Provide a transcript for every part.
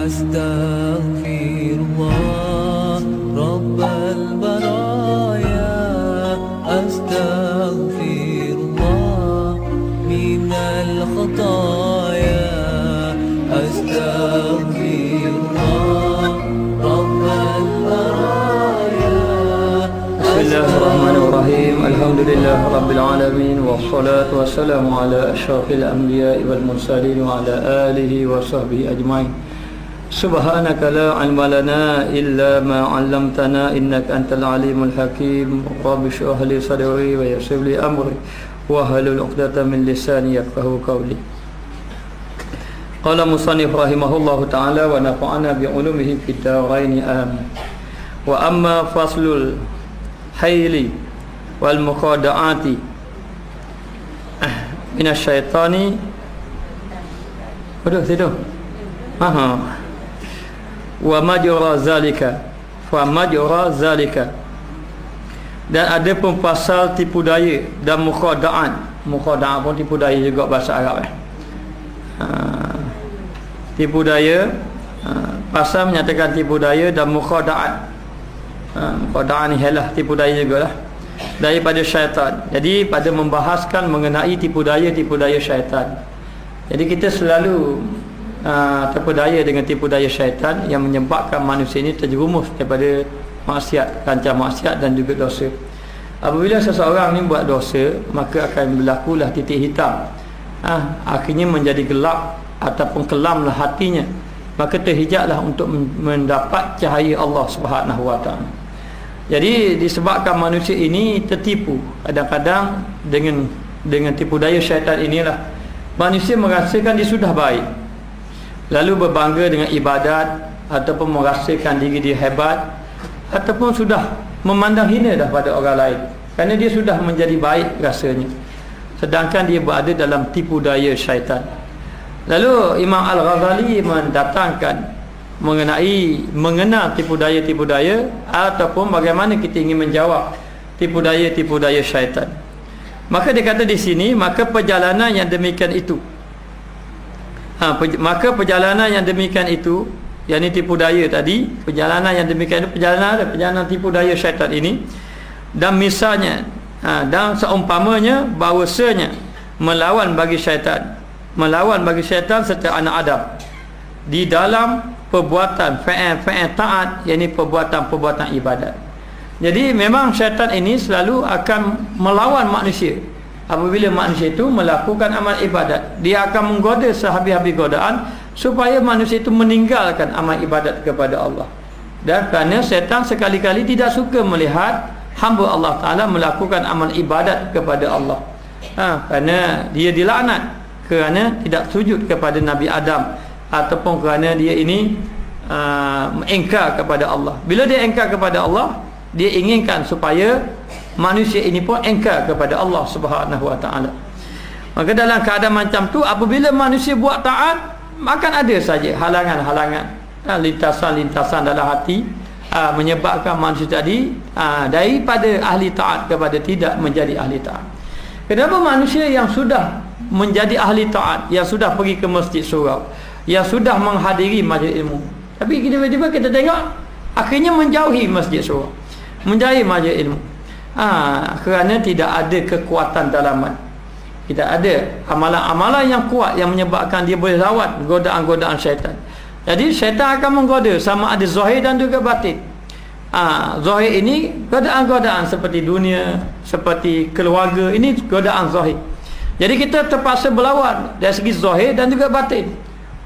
Astaghfirullah Rabbal baraya, Astaghfirullah minal khataya, Astaghfirullah Rabbal baraya. Bismillahirrahmanirrahim. Alhamdulillah Rabbil alamin. Wassalatu wassalamu ala asyrafil anbiya wal mursalin wa ala alihi wa sahbihi ajmain. Subhanaka la ilma lana illa ma 'allamtana innaka antal alimul hakim. Rabbi shrah li sadri wa yassir li amri wa hlul 'uqdatam min lisani yafqahu qawli. Qala musannif rahimahullahu ta'ala wa nafa'ana bi 'ulumihi fid dharain amin. Wa amma faslul hayli wal muqada'ati minasyaitani. Aduh tidur. Wa majra zalika, fa majra zalika, dan ada pun pasal tipu daya dan mukhada'an. Mukhada'an pun tipu daya juga bahasa Arab. Tipu daya, pasal menyatakan tipu daya dan mukhada'an. Mukhada'an ni ialah tipu daya jugalah daripada syaitan. Jadi pada membahaskan mengenai tipu daya syaitan. Jadi kita selalu terpedaya dengan tipu daya syaitan yang menyebabkan manusia ini terjerumus daripada maksiat, kancah maksiat dan juga dosa. Apabila seseorang ni buat dosa, maka akan berlakulah titik hitam. Akhirnya menjadi gelap ataupun kelamlah hatinya. Maka terhijablah untuk mendapat cahaya Allah Subhanahu Wa Taala. Jadi disebabkan manusia ini tertipu kadang-kadang dengan tipu daya syaitan inilah, manusia merasakan dia sudah baik, lalu berbangga dengan ibadat ataupun merasakan diri dia hebat, ataupun sudah memandang hina dah pada orang lain kerana dia sudah menjadi baik rasanya, sedangkan dia berada dalam tipu daya syaitan. Lalu Imam Al-Ghazali mendatangkan mengenal tipu daya ataupun bagaimana kita ingin menjawab tipu daya syaitan. Maka dia kata di sini, maka perjalanan yang demikian itu, yakni tipu daya tadi, perjalanan yang demikian itu, perjalanan tipu daya syaitan ini, dan misalnya dan seumpamanya bahawasanya melawan bagi syaitan serta anak Adam di dalam perbuatan fa'al taat, yakni perbuatan ibadat. Jadi memang syaitan ini selalu akan melawan manusia. Apabila manusia itu melakukan amal ibadat, dia akan menggoda sehabis-habis godaan supaya manusia itu meninggalkan amal ibadat kepada Allah. Dan kerana syaitan sekali-kali tidak suka melihat hamba Allah Ta'ala melakukan amal ibadat kepada Allah, kerana dia dilaknat kerana tidak sujud kepada Nabi Adam, ataupun kerana dia ini engkar kepada Allah. Bila dia engkar kepada Allah, dia inginkan supaya manusia ini pun engkar kepada Allah Subhanahu Wa Taala. Maka dalam keadaan macam tu, apabila manusia buat taat, akan ada saja halangan-halangan, lintasan-lintasan dalam hati, menyebabkan manusia tadi daripada ahli taat kepada tidak menjadi ahli taat. Kenapa manusia yang sudah menjadi ahli taat, yang sudah pergi ke masjid surau, yang sudah menghadiri majlis ilmu, tapi tiba-tiba kita tengok akhirnya menjauhi masjid surau, menjauhi majlis ilmu, kerana tidak ada kekuatan dalaman, tidak ada amalan-amalan yang kuat yang menyebabkan dia boleh lawan godaan-godaan syaitan. Jadi syaitan akan menggoda sama ada zahir dan juga batin. Zahir ini godaan-godaan seperti dunia, seperti keluarga, ini godaan zahir. Jadi kita terpaksa berlawan dari segi zahir dan juga batin.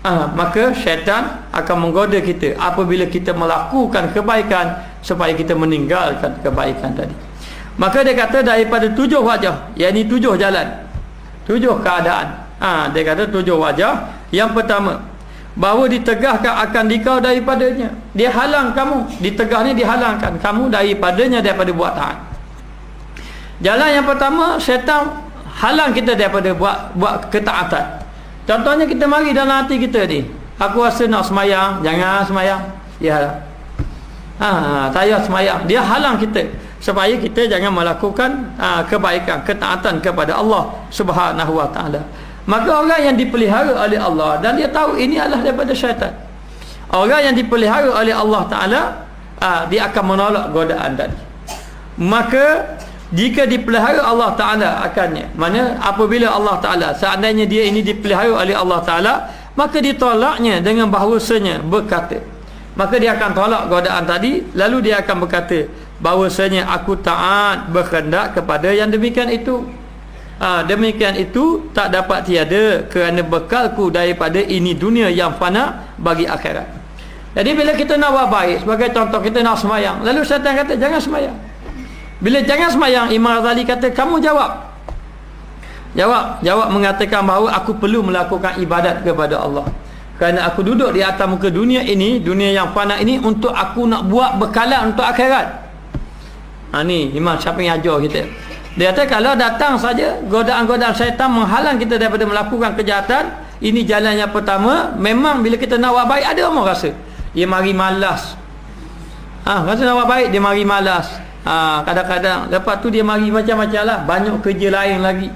Maka syaitan akan menggoda kita apabila kita melakukan kebaikan supaya kita meninggalkan kebaikan tadi. Maka dia kata daripada 7 wajah, yakni 7 jalan, 7 keadaan. Dia kata 7 wajah. Yang pertama, bahawa ditegahkan akan dikau daripadanya. Dia halang kamu, ditegah ni dihalangkan kamu daripadanya, daripada buat taat. Jalan yang pertama, syaitan halang kita daripada buat ketaatan. Contohnya kita mari dalam hati kita ni, Aku rasa nak semayang, jangan semayang. Ya. Tak payah semayang. Dia halang kita supaya kita jangan melakukan kebaikan, ketaatan kepada Allah Subhanahu wa taala. Maka orang yang dipelihara oleh Allah dan dia tahu ini adalah daripada syaitan. Orang yang dipelihara oleh Allah taala, dia akan menolak godaan tadi. Maka jika dipelihara Allah taala akannya, mana apabila Allah taala seandainya dia ini dipelihara oleh Allah taala, maka ditolaknya dengan bahawasanya berkata, maka dia akan tolak godaan tadi, lalu dia akan berkata bahawasanya aku taat berkehendak kepada yang demikian itu. Demikian itu tak dapat tiada kerana bekalku daripada ini dunia yang fana bagi akhirat. Jadi bila kita nak buat baik, sebagai contoh kita nak semayang, lalu syaitan kata jangan semayang. Bila jangan semayang, Imam Ghazali kata kamu jawab mengatakan bahawa aku perlu melakukan ibadat kepada Allah, kerana aku duduk di atas muka dunia ini, dunia yang fana ini, untuk aku nak buat bekalan untuk akhirat. Ni Imam Syafi'i ajar kita. Dia kata kalau datang saja godaan-godaan syaitan menghalang kita daripada melakukan kejahatan, ini jalan yang pertama. Memang bila kita nak buat baik, ada orang rasa dia mari malas. Rasa nak buat baik, dia mari malas. Kadang-kadang lepas tu dia mari macam-macam lah, banyak kerja lain lagi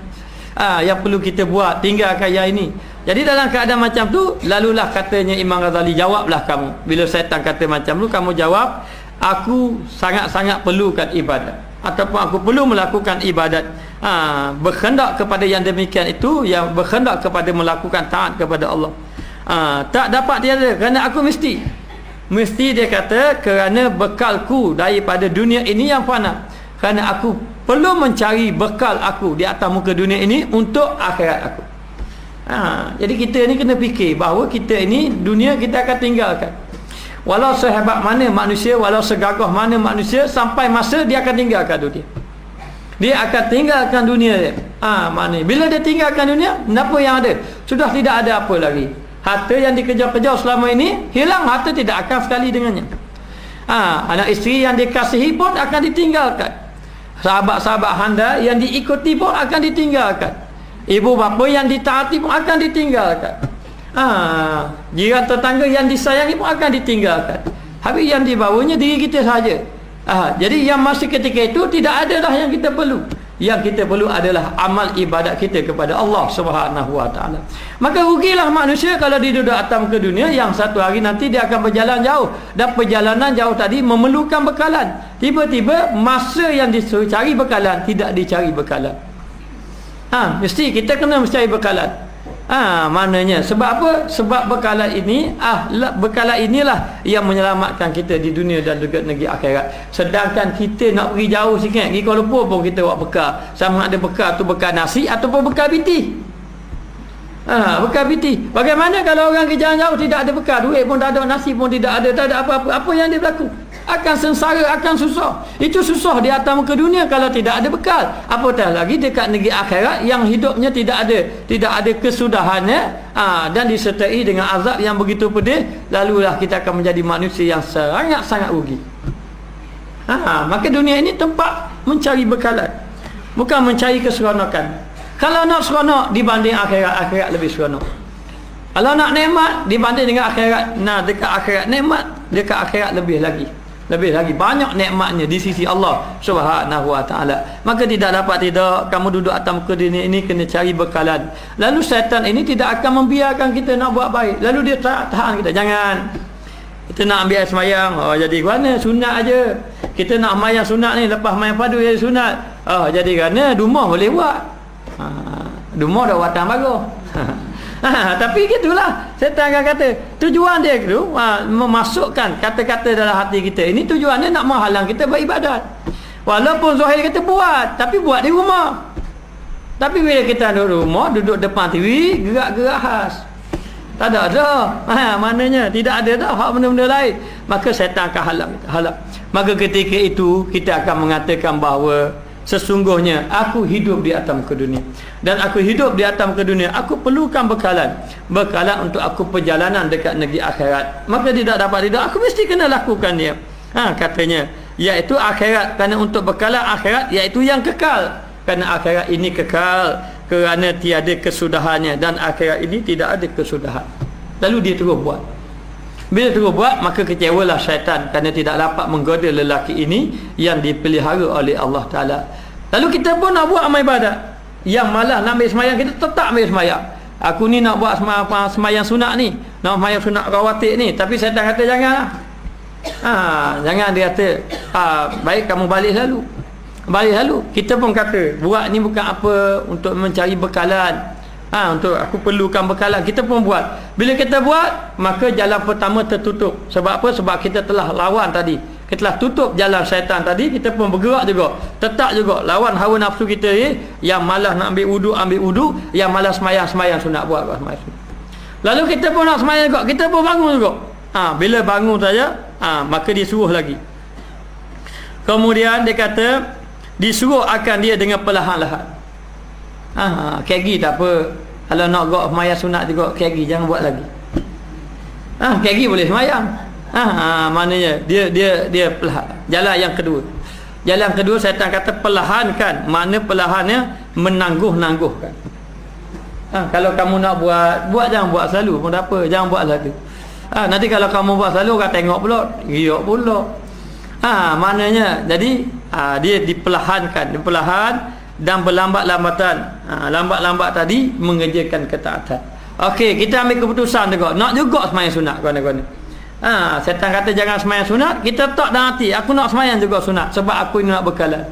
yang perlu kita buat, tinggalkan yang ini. Jadi dalam keadaan macam tu, lalulah katanya Imam Ghazali, jawablah kamu. Bila syaitan kata macam tu, kamu jawab, aku sangat-sangat perlukan ibadat, ataupun aku perlu melakukan ibadat. Berkehendak kepada yang demikian itu, yang berkehendak kepada melakukan taat kepada Allah. Tak dapat tiada, kerana aku mesti dia kata kerana bekalku daripada dunia ini yang fana, kerana aku perlu mencari bekal aku di atas muka dunia ini untuk akhirat aku. Jadi kita ni kena fikir bahawa kita ini dunia kita akan tinggalkan. Walau sehebat mana manusia, walau segagah mana manusia, sampai masa dia akan tinggalkan dunia. Dia akan tinggalkan dunia dia. Mana bila dia tinggalkan dunia, apa yang ada? Sudah tidak ada apa lagi. Harta yang dikejar-kejar selama ini hilang, harta tidak akan sekali dengannya. Anak isteri yang dikasihi pun akan ditinggalkan. Sahabat-sahabat handa yang diikuti pun akan ditinggalkan. Ibu bapa yang ditaati pun akan ditinggalkan. Jiran tetangga yang disayangi pun akan ditinggalkan. Habis yang dibawanya diri kita saja. Jadi yang masa ketika itu tidak ada dah yang kita perlu. Yang kita perlu adalah amal ibadat kita kepada Allah Subhanahu wa taala. Maka rugilah manusia kalau dia duduk atas muka dunia yang satu hari nanti dia akan berjalan jauh, dan perjalanan jauh tadi memerlukan bekalan. Tiba-tiba masa yang disuruh cari bekalan tidak dicari bekalan. Mesti kita kena mencari bekalan. Maknanya sebab apa? Sebab bekalan ini bekalan inilah yang menyelamatkan kita di dunia dan juga negeri akhirat. Sedangkan kita nak pergi jauh sikit, pergi Kuala Lumpur pun kita buat bekal. Sama ada bekal tu bekal nasi ataupun bekal biti. Bekal biti. Bagaimana kalau orang pergi jalan jauh tidak ada bekal, duit pun tak ada, nasi pun tidak ada, tak ada apa-apa. Apa yang dia berlaku? Akan sengsara, akan susah. Itu susah di atas muka dunia kalau tidak ada bekal. Apatah lagi dekat negeri akhirat yang hidupnya tidak ada kesudahannya, dan disertai dengan azab yang begitu pedih. Lalulah kita akan menjadi manusia yang sangat-sangat rugi. Maka dunia ini tempat mencari bekalan, bukan mencari keseronokan. Kalau nak seronok dibanding akhirat, akhirat lebih seronok. Kalau nak nikmat dibanding dengan akhirat, dekat akhirat nikmat, dekat akhirat lebih lagi banyak nikmatnya di sisi Allah Subhanahu wa taala. Maka tidak dapat tidak kamu duduk atas muka dunia ini, kena cari bekalan. Lalu syaitan ini tidak akan membiarkan kita nak buat baik. Lalu dia tahan kita, jangan. Kita nak ambil semayang, jadi kerana sunat aja. Kita nak semayang sunat ni, lepas semayang fardu jadi sunat. Jadi kerana dumah boleh buat. Dumah dah watang bagus. Tapi gitulah syaitan akan kata. Tujuan dia tu memasukkan kata-kata dalam hati kita. Ini tujuannya nak menghalang kita beribadat. Walaupun Zahir kata buat, tapi buat di rumah. Tapi bila kita duduk rumah, duduk depan TV, gerak-gerak khas. Tak ada. Maknanya tidak ada dah hak benda-benda lain. Maka syaitan akan halang. Maka ketika itu kita akan mengatakan bahawa sesungguhnya aku hidup di atas muka dunia, dan aku hidup di atas muka dunia, aku perlukan bekalan untuk aku perjalanan dekat negeri akhirat. Maka tidak dapat tidak, aku mesti kena lakukan dia. Katanya iaitu akhirat, kerana untuk bekalan akhirat iaitu yang kekal, kerana akhirat ini kekal, kerana tiada kesudahannya, dan akhirat ini tidak ada kesudahan. Lalu dia terus buat. Bila terus buat, maka kecewalah syaitan kerana tidak dapat menggoda lelaki ini yang dipelihara oleh Allah Ta'ala. Lalu kita pun nak buat amal ibadat, yang malah nak ambil semayang, kita tetap ambil semayang. Aku ni nak buat semayang sunat ni, nak semayang sunat rawatib ni, tapi syaitan kata jangan. Jangan, dia kata baik kamu balik lalu. Kita pun kata buat ni bukan apa untuk mencari bekalan, untuk aku perlukan bekalan, kita pun buat. Bila kita buat, maka jalan pertama tertutup. Sebab apa? Sebab kita telah lawan tadi, kita telah tutup jalan syaitan tadi. Kita pun bergerak juga, tetap juga lawan hawa nafsu kita ni, yang malas nak ambil wudu, yang malas semayang sunat, buat semayang sunat. Lalu kita pun nak semayang juga, kita pun bangun juga. Bila bangun saja, maka disuruh lagi. Kemudian dia kata disuruh akan dia dengan perlahan-lahan. Kegi tak apa, kalau nak buat semayang sunat juga kegi, jangan buat lagi. Kegi boleh semayang. Maknanya dia perlahan. Jalan yang kedua syaitan kata perlahankan. Makna perlahannya menangguh-nangguhkan. Kalau kamu nak buat jangan buat selalu pun tak apa, jangan buat selalu. Nanti kalau kamu buat selalu, orang tengok pula, riak pula. Maknanya jadi dia diperlahankan, dan berlambat-lambatan. Lambat-lambat tadi mengerjakan ketaatan. Okey, kita ambil keputusan juga, nak juga semayang sunat kawan-kawan. Setan kata jangan semayang sunat, kita tak dalam hati, aku nak semayang juga sunat sebab aku ini nak bekalan.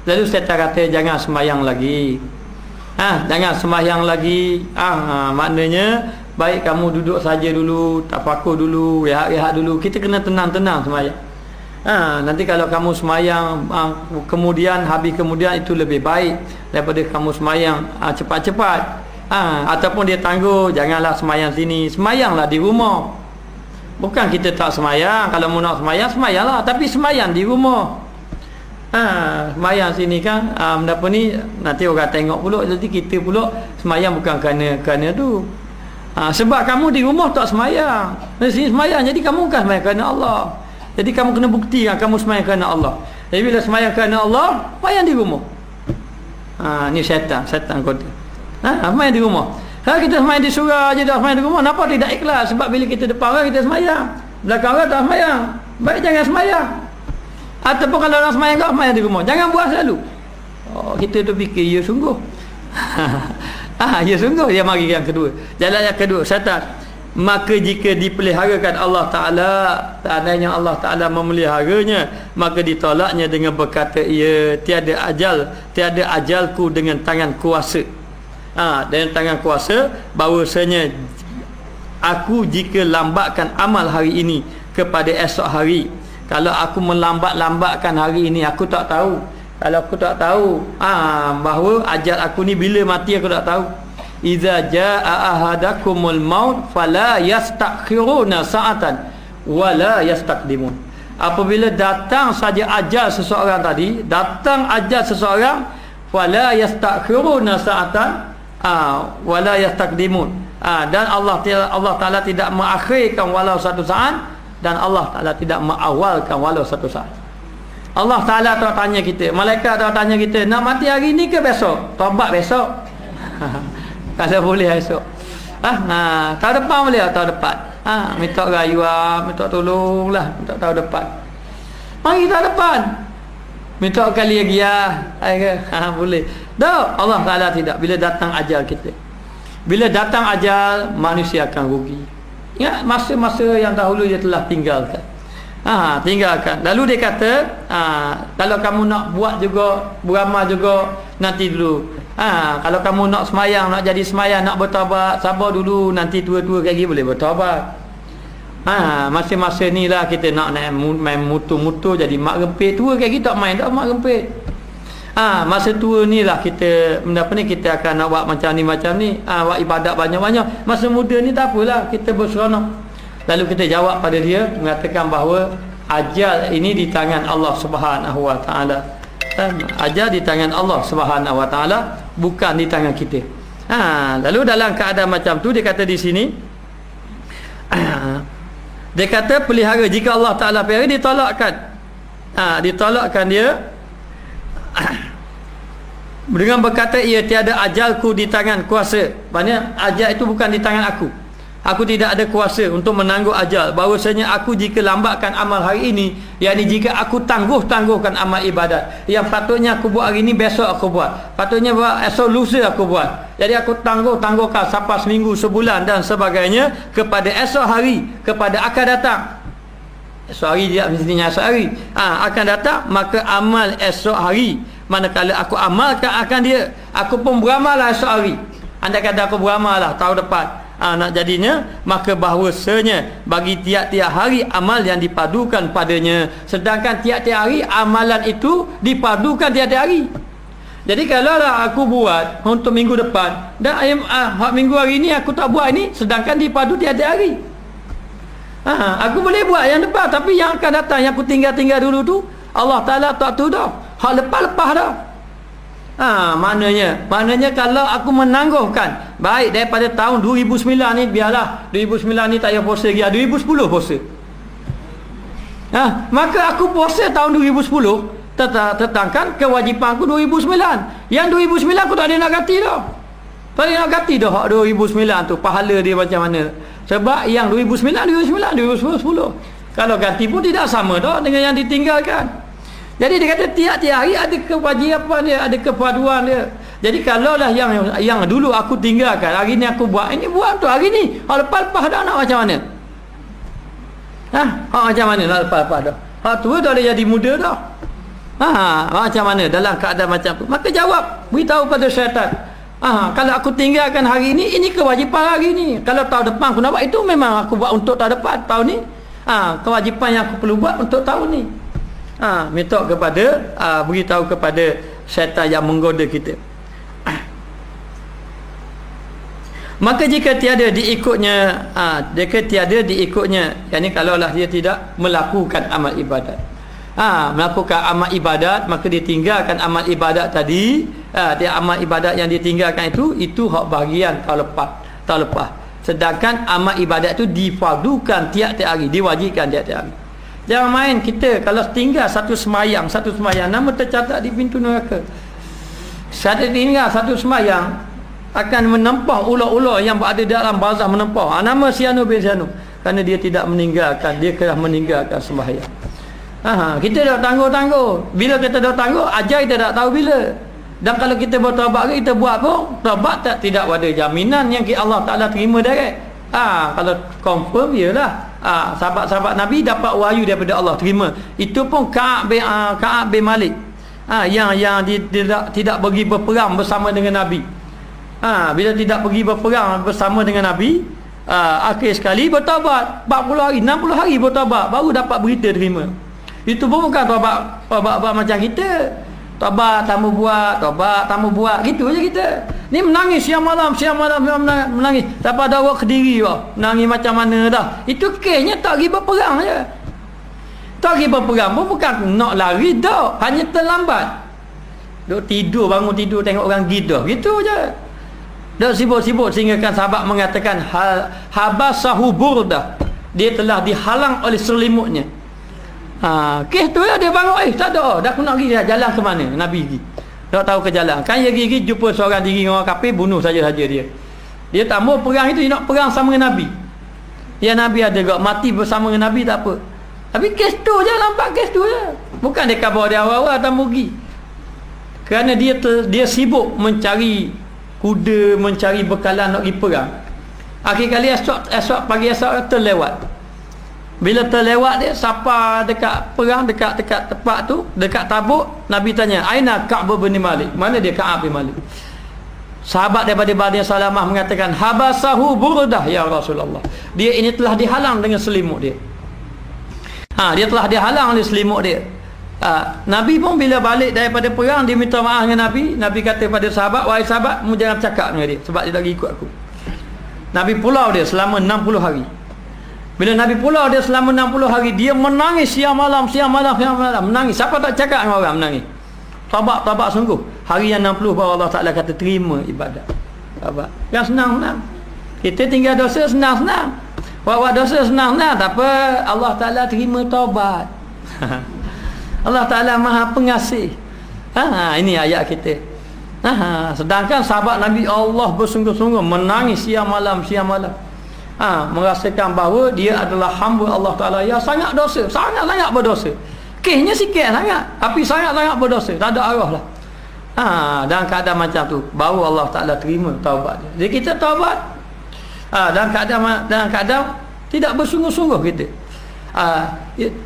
Lalu setan kata jangan semayang lagi. Jangan semayang lagi. Maknanya baik kamu duduk saja dulu, tafakur dulu, rehat-rehat dulu. Kita kena tenang-tenang semayang. Nanti kalau kamu semayang kemudian itu lebih baik daripada kamu semayang cepat-cepat. Ataupun dia tangguh, janganlah semayang sini, semayanglah di rumah. Bukan kita tak semayang, kalau mau nak semayang, semayanglah, tapi semayang di rumah. Semayang sini kan apa ni, nanti orang tengok pula, jadi kita pula semayang bukan kerana tu. Sebab kamu di rumah tak semayang, di sini semayang, jadi kamu bukan semayang kerana Allah. Jadi kamu kena buktikan kamu semayang kerana Allah. Jadi bila semayang kerana Allah, semayang di rumah. Ni syaitan kata. Semayang di rumah. Kalau kita semayang di surau je, tak semayang di rumah, kenapa tidak ikhlas? Sebab bila kita depan orang, kita semayang, belakang orang tak semayang. Baik jangan semayang. Ataupun kalau orang semayang, kau semayang di rumah, jangan buat selalu. Kita tu fikir, ya sungguh. Ya sungguh. Dia mari yang kedua, jalan yang kedua, syaitan. Maka jika dipeliharakan Allah Ta'ala, seandainya Allah Ta'ala memeliharanya, maka ditolaknya dengan berkata, ya tiada ajalku dengan tangan kuasa. Dengan tangan kuasa, bahawasanya aku jika lambatkan amal hari ini kepada esok hari. Kalau aku melambat-lambatkan hari ini, aku tak tahu. Kalau aku tak tahu bahawa ajal aku ni bila mati, aku tak tahu. Iza jaa ahadakumul maut fala yastakhiruna sa'atan wala yastaqdimun. Apabila datang saja ajal seseorang tadi, fala yastakhiruna sa'atan wala yastaqdimun. Dan Allah Taala tidak mengakhirkan walau satu saat, dan Allah Taala tidak mengawalkan walau satu saat. Allah Taala tak tanya kita, malaikat tak tanya kita, nak mati hari ni ke besok? Taubat besok. Kalau boleh esok. Tahun depan boleh, tahun depan. Minta rayuan, minta tolonglah, minta tahun depan. Mari tahun depan. Minta kali lagi boleh. Tak, Allah Taala tidak. Bila datang ajal kita, bila datang ajal, manusia akan rugi. Ingat masa-masa yang dahulu dia telah tinggalkan. Tinggalkan. Lalu dia kata, kalau kamu nak buat juga, beramal juga, nanti dulu. Kalau kamu nak semayang, nak jadi semayang, nak bertaubat, sabar dulu, nanti tua-tua lagi boleh bertaubat. Masa-masa ni lah kita nak main mutu-mutu, jadi mak rempit. Tua lagi tak main, tak mak rempit. Masa tua ni lah kita kita akan nak buat macam ni, buat ibadat banyak-banyak. Masa muda ni tak apalah, kita berseronok. Lalu kita jawab pada dia, mengatakan bahawa ajal ini di tangan Allah Subhanahu Wa Taala. Ajal di tangan Allah Subhanahu Wa Taala, bukan di tangan kita. Lalu dalam keadaan macam tu, dia kata di sini, dia kata pelihara, jika Allah Taala pelihara, ditolakkan dia dengan berkata, ia tiada ajalku di tangan kuasa. Maksudnya ajal itu bukan di tangan aku. Aku tidak ada kuasa untuk menangguh ajal. Bahawasanya aku jika lambatkan amal hari ini, yakni jika aku tangguhkan amal ibadat, yang patutnya aku buat hari ini, besok aku buat. Patutnya buat esok lusa aku buat. Jadi aku tangguhkan sampai seminggu, sebulan dan sebagainya kepada esok hari, kepada akan datang. Esok hari dia mestinya esok hari. Akan datang, maka amal esok hari. Manakala aku amalkan akan dia, aku pun beramal lah esok hari. Anda kata aku beramal lah tahun depan. Nak jadinya, maka bahawasanya bagi tiap-tiap hari amal yang dipadukan padanya, sedangkan tiap-tiap hari amalan itu dipadukan tiap-tiap hari. Jadi kalau lah aku buat untuk minggu depan dan minggu hari ini aku tak buat ini, sedangkan dipadu tiap-tiap hari, aku boleh buat yang depan, tapi yang akan datang yang aku tinggal dulu tu Allah Ta'ala tak tahu dah, hak lepas-lepas dah. Maknanya kalau aku menangguhkan baik daripada tahun 2009 ni, biarlah 2009 ni tak payah puasa lagi, 2010 puasa. Maka aku puasa tahun 2010, tetangkan kewajipan aku 2009. Yang 2009 aku tak ada nak ganti dah. Tak ada nak ganti dah hak 2009 tu, pahala dia macam mana. Sebab yang 2009 2010 kalau ganti pun tidak sama dah dengan yang ditinggalkan. Jadi dia kata tiap-tiap hari ada kewajipan dia, ada kepaduan dia. Jadi kalaulah yang dulu aku tinggalkan, hari ni aku buat, ini buat untuk hari ni, lepas-lepas dah nak macam mana? Macam mana nak lepas-lepas dah? Tua dah boleh jadi muda dah. Macam mana dalam keadaan macam tu? Maka jawab, beritahu pada syaitan, kalau aku tinggalkan hari ini kewajipan hari ni. Kalau tahun depan aku nak buat, itu memang aku buat untuk tahun depan, tahun ni. Kewajipan yang aku perlu buat untuk tahun ni. Minta kepada beritahu kepada syaitan yang menggoda kita. Maka jika tiada diikutnya, yakni kalaulah dia tidak melakukan amal ibadat, melakukan amal ibadat, maka dia tinggalkan amal ibadat tadi. Dia amal ibadat yang ditinggalkan itu hak bahagian tahun lepas. Sedangkan amal ibadat itu difardukan tiap-tiap hari, diwajibkan tiap-tiap hari. Jangan main kita kalau tinggal satu semayang, nama tercatat di pintu neraka. Satu tinggal satu semayang akan menempah ular-ular yang berada dalam barzah menempah. Nama Sianu bin Sianu, kerana dia tidak meninggalkan, dia kerana meninggalkan sembahyang. Kita dah tangguh. Bila kita dah tangguh, ajal kita tak tahu bila. Dan kalau kita bertaubat, kita buat pun taubat tidak ada jaminan yang Allah Ta'ala terima direct. Kalau confirm, ialah sahabat-sahabat Nabi dapat wahyu daripada Allah, terima. Itu pun Ka'ab bin Malik, yang tidak pergi berperang bersama dengan Nabi. Bila tidak pergi berperang bersama dengan Nabi, akhir sekali bertaubat 40 hari 60 hari bertaubat, baru dapat berita terima. Itu pun bukan taubat macam kita, taubat tamu buat gitu je kita. Ni menangis siang malam menangis sampai ada awak Kediri menangis macam mana dah. Itu kesnya tak pergi berperang je. Tak pergi berperang pun bukan nak lari dah, hanya terlambat. Duk tidur, bangun tidur tengok orang gitu je. Dah sibuk-sibuk sehingga kan sahabat mengatakan habasahu burdah, dia telah dihalang oleh selimutnya. Kes tu lah dia bangun, tak ada dah aku nak pergi jalan ke mana. Nabi pergi, tak tahu ke jalan. Kan dia pergi jumpa seorang diri orang kafir, bunuh saja dia. Dia tak mau perang itu, dia nak perang sama dengan Nabi. Ya Nabi ada gak mati bersama dengan Nabi tak apa. Tapi kes tu je, nampak kes tu je. Bukan dia khabar dia awal-awal tak mau pergi. Kerana dia sibuk mencari kuda, mencari bekalan nak pergi perang. Akhir kali pagi esok terlewat. Bila terlewat dia sapa dekat perang, dekat tempat tu, dekat Tabuk, Nabi tanya, "Aina Ka'ab bin Malik?" Mana dia Ka'ab bin Malik? Sahabat daripada Bani Salamah mengatakan, "Habasahu burdah ya Rasulullah." Dia ini telah dihalang dengan selimut dia. Dia telah dihalang oleh selimut dia. Nabi pun bila balik daripada perang, dia minta maaf dengan Nabi. Nabi kata pada sahabat, "Wahai sahabat, mu jangan cakap dengan dia sebab dia tak ikut aku." Nabi pulau dia selama 60 hari. Bila Nabi pulau dia selama 60 hari, dia menangis siang malam menangis. Siapa tak cakap dengan orang menangis? Tabat sungguh. Hari yang 60 baru Allah Ta'ala kata terima ibadat. Tabat. Yang senang. Kita tinggal dosa senang. Buat dosa senang. Tak apa, Allah Ta'ala terima taubat. Allah Ta'ala Maha Pengasih. Ini ayat kita. Sedangkan sahabat Nabi Allah bersungguh-sungguh menangis siang malam. merasakan bahawa dia adalah hamba Allah Ta'ala yang sangat dosa, sangat-sangat berdosa. Kesnya sikit sangat, tapi sangat-sangat berdosa, tak ada arah lah. Dalam keadaan macam tu baru Allah Ta'ala terima taubat dia. Jadi kita taubat dalam keadaan tidak bersungguh-sungguh kita.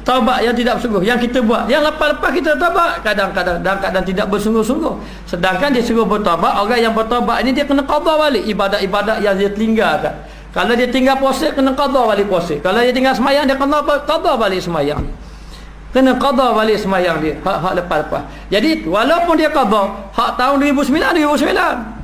Taubat yang tidak bersungguh yang kita buat, yang lepas-lepas kita taubat kadang-kadang dalam keadaan tidak bersungguh-sungguh. Sedangkan dia suruh bertaubat, orang yang bertaubat ini dia kena qada balik ibadat-ibadat yang dia tinggalkan. Kalau dia tinggal puasa, kena qada balik puasa. Kalau dia tinggal sembahyang, dia kena qada balik sembahyang. Kena qada balik sembahyang dia hak lepas-lepas. Jadi walaupun dia qada hak tahun 2009.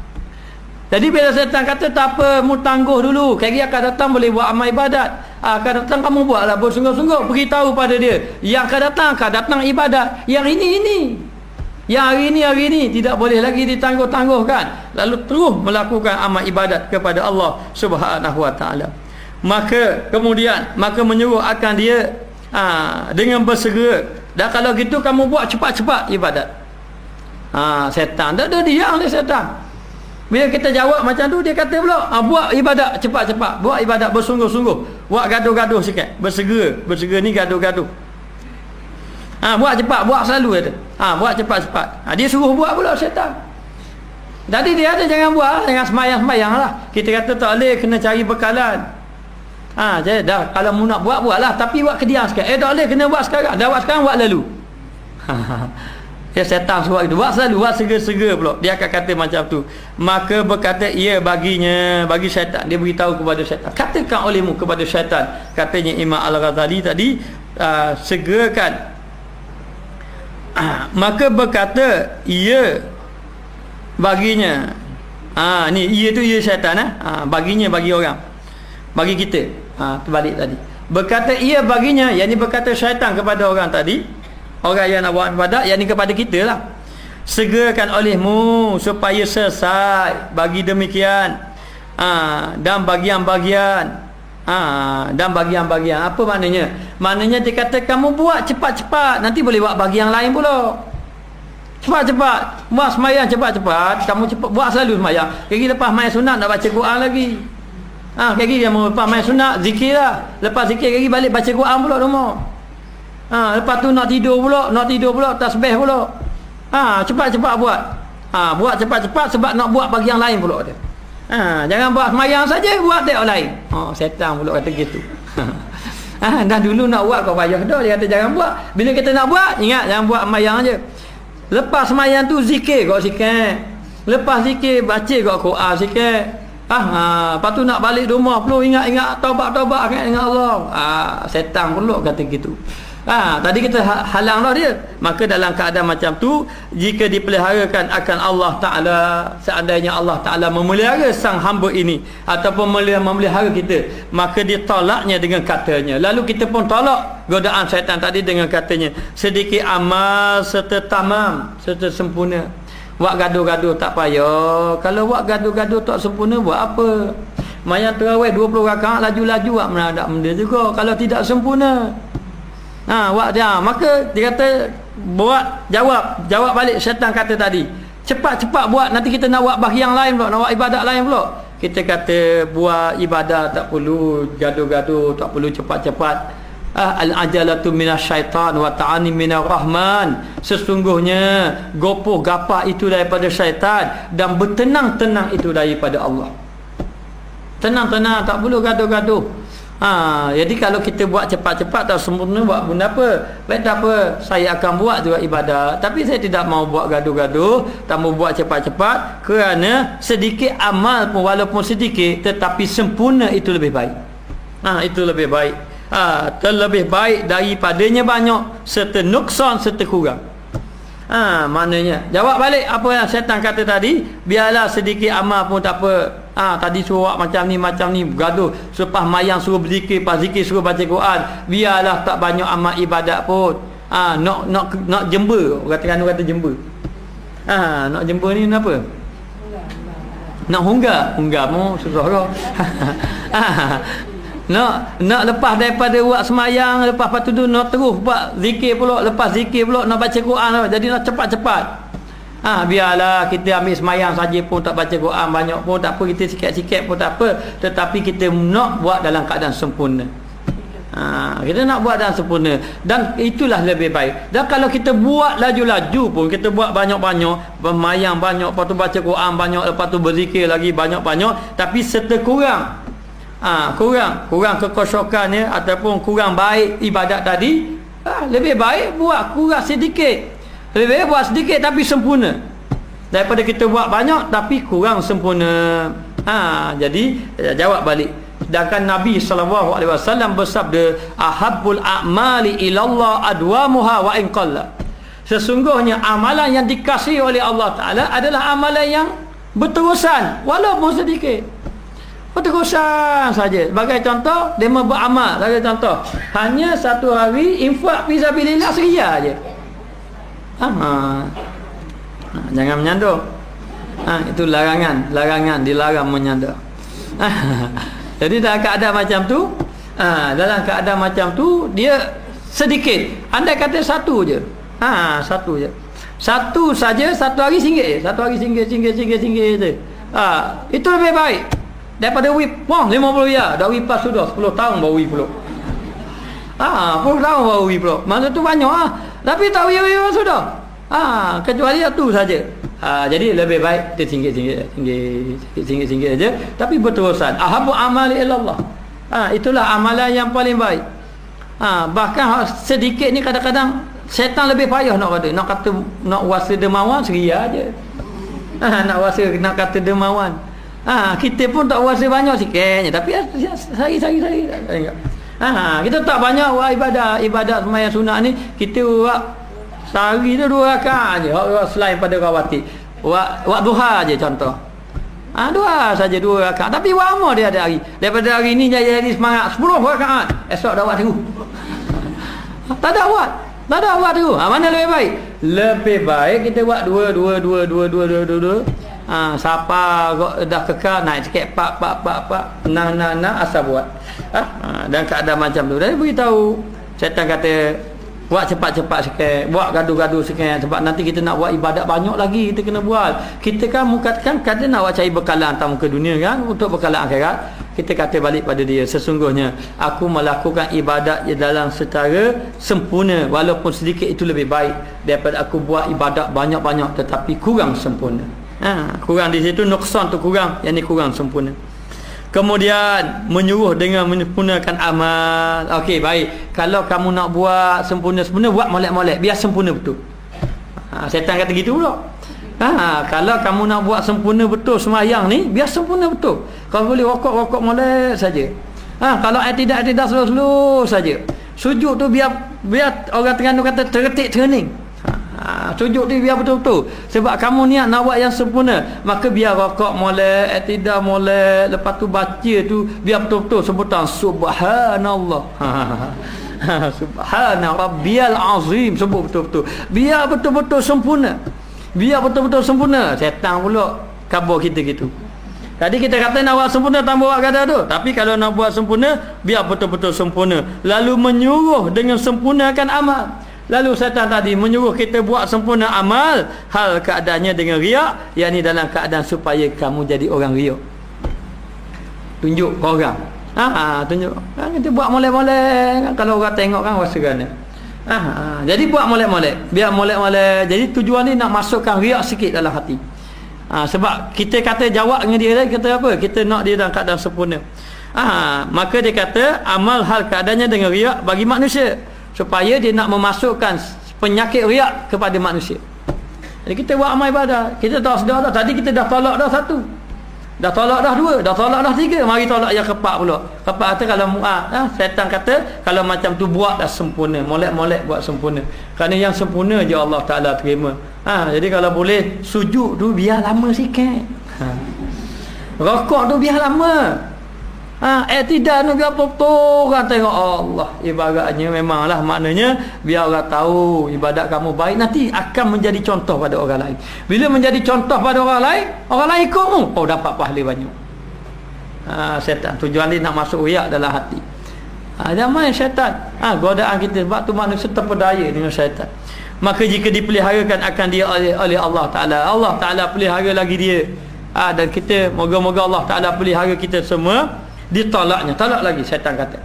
Jadi bila setan kata tak apa, mu tangguh dulu, kali akan datang boleh buat amal ibadat. Akan datang kamu buatlah bersungguh-sungguh, beritahu pada dia yang akan datang ibadat yang ini. Yang hari ini tidak boleh lagi ditangguh-tangguhkan. Lalu terus melakukan amal ibadat kepada Allah Subhanahu Wa Taala. Maka kemudian menyuruh akan dia dengan bersegera. Dan kalau gitu kamu buat cepat-cepat ibadat. Setan tak ada diam dia setan. Bila kita jawab macam tu, dia kata pula buat ibadat cepat-cepat, buat ibadat bersungguh-sungguh, buat gaduh-gaduh sikit, bersegera ni gaduh-gaduh. Buat cepat, buat selalu kata. Buat cepat-cepat. Dia suruh buat pula setan. Jadi dia kata jangan buat, jangan semayang-semayang lah. Kita kata tak boleh, kena cari bekalan. Jadi dah kalau mu nak buatlah, tapi buat kediam sikit. Tak boleh, kena buat sekarang. Dah buat sekarang, buat lalu. Ya, setan suruh itu, buat selalu, buat segera-segera pula. Dia akan kata macam tu. Maka berkata ia bagi syaitan. Dia beritahu kepada syaitan, katakan olehmu kepada syaitan, katanya Imam Al-Ghazali tadi, segerakan. Maka berkata ia baginya, ni ia tu ia syaitan, baginya bagi orang, bagi kita, terbalik tadi. Berkata ia baginya, yakni berkata syaitan kepada orang tadi, orang yang nak buat ibadat, yang ni kepada kita lah. Segerakan olehmu supaya selesai bagi demikian. Dan bagian-bagian. Dan bagian-bagian. Apa maknanya? Maknanya dia kata kamu buat cepat-cepat, nanti boleh buat bagi yang lain pula. Cepat-cepat. Buat semayang cepat-cepat. Kamu cepat buat selalu semayang. Kali lepas main sunat nak baca Quran lagi. Kali dia mau lepas main sunat zikir lah. Lepas zikir kali balik baca Quran pula rumah. Lepas tu nak tidur pula, tasbih pula. Cepat-cepat buat. Buat cepat-cepat sebab nak buat bagi yang lain pula dia. Jangan buat semayang saja, buat tak lain. Setan pula kata gitu. Dah dulu nak buat kau payah dah, dia kata jangan buat. Bila kita nak buat, ingat jangan buat semayang aja. Lepas semayang tu zikir kau sikit. Lepas zikir baca kau Quran sikit. Lepas tu nak balik rumah perlu ingat taubat-taubat dengan Allah. Setan pula kata gitu. Tadi kita halang dah dia. Maka dalam keadaan macam tu, jika dipeliharakan akan Allah Ta'ala, seandainya Allah Ta'ala memelihara sang hamba ini ataupun memelihara kita, maka ditolaknya dengan katanya. Lalu kita pun tolak godaan syaitan tadi dengan katanya, sedikit amal serta tamam, serta sempurna. Buat gaduh-gaduh tak payah. Kalau buat gaduh-gaduh tak sempurna, buat apa? Mayang terawih 20 rakaat laju-laju buat menadap benda juga kalau tidak sempurna. Buat dia. Maka dia kata jawab balik syaitan kata tadi, cepat-cepat buat, nanti kita nak buat bagi yang lain pula, nak buat ibadat lain pula. Kita kata buat ibadat tak perlu gaduh-gaduh, tak perlu cepat-cepat. Al-ajalatu minasyaitan wa ta'ani minar rahman. Sesungguhnya gopoh gapah itu daripada syaitan dan bertenang-tenang itu daripada Allah. Tenang-tenang, tak perlu gaduh-gaduh. Jadi kalau kita buat cepat-cepat tak sempurna, buat benda apa? Baik tak apa, saya akan buat juga ibadat, tapi saya tidak mau buat gaduh-gaduh, tak mau buat cepat-cepat, kerana sedikit amal pun walaupun sedikit tetapi sempurna itu lebih baik. Itu lebih baik. Terlebih baik daripadanya banyak serta nuksan serta kurang. Maknanya jawab balik apa yang syaitan kata tadi, biarlah sedikit amal pun tak apa. Tadi suruh macam ni gaduh, selepas mayang suruh berzikir, pas zikir suruh baca Quran, biarlah tak banyak amal ibadat pun. Nak jember, kata jember. Nak jember ni kenapa? Nak hunggah mu susah kau. Nak lepas daripada buat semayang, lepas tu nak terus buat zikir pula, lepas zikir pula nak baca Quran, jadi nak cepat-cepat. Biarlah kita ambil semayang saja pun tak baca Quran banyak pun tak apa, kita sikit-sikit pun tak apa, tetapi kita nak buat dalam keadaan sempurna. Kita nak buat dalam sempurna, dan itulah lebih baik. Dan kalau kita buat laju-laju pun, kita buat banyak-banyak, bermayang banyak, lepas tu baca Quran banyak, lepas tu berzikir lagi banyak-banyak, tapi serta kurang kurang kekosyokannya ataupun kurang baik ibadat tadi, lebih baik buat kurang sedikit, lebih baik buat sedikit tapi sempurna, daripada kita buat banyak tapi kurang sempurna. Jadi jawab balik. Sedangkan Nabi SAW bersabda, ahabbul a'mali ilallah adwamuha wa in qalla. Sesungguhnya amalan yang dikasihi oleh Allah Ta'ala adalah amalan yang berterusan walaupun sedikit, berterusan saja. Sebagai contoh, dia beramal, sebagai contoh, hanya satu hari infak fisabilillah seria aja. Jangan menyandung. Itu larangan, dilarang menyandung. Jadi dalam keadaan macam tu, dia sedikit. Andai kata satu je. Satu saja, satu hari singgit je. Satu hari singgit je. Itu lebih baik daripada wip 50 ya. Dah wip pas sudah 10 tahun baru wip pula. 10 tahun baru wip pula. Masa tu banyak tapi tak wip sudah. Kecuali satu saja. Jadi lebih baik dia singgit aja tapi berterusan. Ahabbu amali ilallah. Itulah amalan yang paling baik. Bahkan sedikit ni kadang-kadang syaitan lebih payah nak wasa dermawan seria aja. Nak kata dermawan. Kita pun tak wasa banyak sikitnya, tapi sehari-hari. Kita tak banyak buat ibadat sembahyang sunat ni, kita buat sehari tu 2 rakaat je. Selain pada rawatib, buat duha je contoh. Duha saja 2 rakaat, tapi buat amal dia ada hari. Daripada hari ni jadi semangat 10 rakaat, esok dah buat tu. Tak ada buat tu. Mana lebih baik? Lebih baik kita buat dua. Siapa dah kekal naik sikit pak nah asal buat. Dan keadaan macam tu. Dia beritahu, syaitan kata buat cepat-cepat sikit, buat gaduh-gaduh sikit, sebab nanti kita nak buat ibadat banyak lagi, kita kena buat. Kita kan kata nak buat cari bekalan atas muka dunia kan, untuk bekalan akhirat. Kita kata balik pada dia, sesungguhnya aku melakukan ibadat dalam secara sempurna, walaupun sedikit itu lebih baik daripada aku buat ibadat banyak-banyak tetapi kurang sempurna. Kurang di situ, nuqsan tu kurang, yang ni kurang sempurna. Kemudian menyuruh dengan menyempurnakan amal. Okey, baik. Kalau kamu nak buat sempurna-sempurna, buat molek-molek, biar sempurna betul. Syaitan kata gitu pula. Kalau kamu nak buat sempurna betul sembahyang ni, biar sempurna betul. Kalau boleh rokok molek saja. Kalau tidak slow-slow saja. Sujud tu biar orang Terengganu kata terketik terening. Sujud tu biar betul-betul. Sebab kamu niat nak buat yang sempurna, maka biar rokok molek, tidak molek, lepas tu baca tu biar betul-betul sebutan subhanallah. Subhana rabbiyal azim, sebut betul-betul. Biar betul-betul sempurna. Setan pula kabur kita gitu. Tadi kita kata nak buat sempurna tanpa buat kata tu. Tapi kalau nak buat sempurna, biar betul-betul sempurna. Lalu menyuruh dengan sempurnakan amal. Lalu syaitan tadi menyuruh kita buat sempurna amal, hal keadaannya dengan riak, yakni dalam keadaan supaya kamu jadi orang riak. Tunjuk ke orang. Tunjuk. Kita buat molek-molek kan, kalau orang tengok kan rasa gana. Jadi buat molek-molek, biar molek-molek. Jadi tujuan ni nak masukkan riak sikit dalam hati. Sebab kita kata jawab dengan dia, kata apa? Kita nak dia dalam keadaan sempurna. Maka dia kata amal hal keadaannya dengan riak bagi manusia, supaya dia nak memasukkan penyakit riak kepada manusia. Jadi kita buat amal ibadah, kita dah sedar dah. Tadi kita dah tolak dah 1, dah tolak dah 2, dah tolak dah 3, mari tolak yang keempat pula. Keempat kata kalau syaitan kata kalau macam tu buat dah sempurna, molek-molek buat sempurna. Kerana yang sempurna je Allah Ta'ala terima. Jadi kalau boleh sujud tu biar lama sikit. Rokok tu biar lama. Tidak nak biar betul orang tengok Allah. Ibaratnya memanglah, maknanya biar orang tahu ibadat kamu baik, nanti akan menjadi contoh pada orang lain. Bila menjadi contoh pada orang lain ikutmu, dapat pahala banyak. Syaitan tujuan dia nak masuk riak dalam hati. Jangan main syaitan. Godaan kita, sebab tu manusia terpedaya dengan syaitan. maka jika dipeliharakan akan dia oleh Allah Ta'ala pelihara lagi dia. Dan kita moga-moga Allah Ta'ala pelihara kita semua. Ditolaknya, tolak lagi syaitan kata.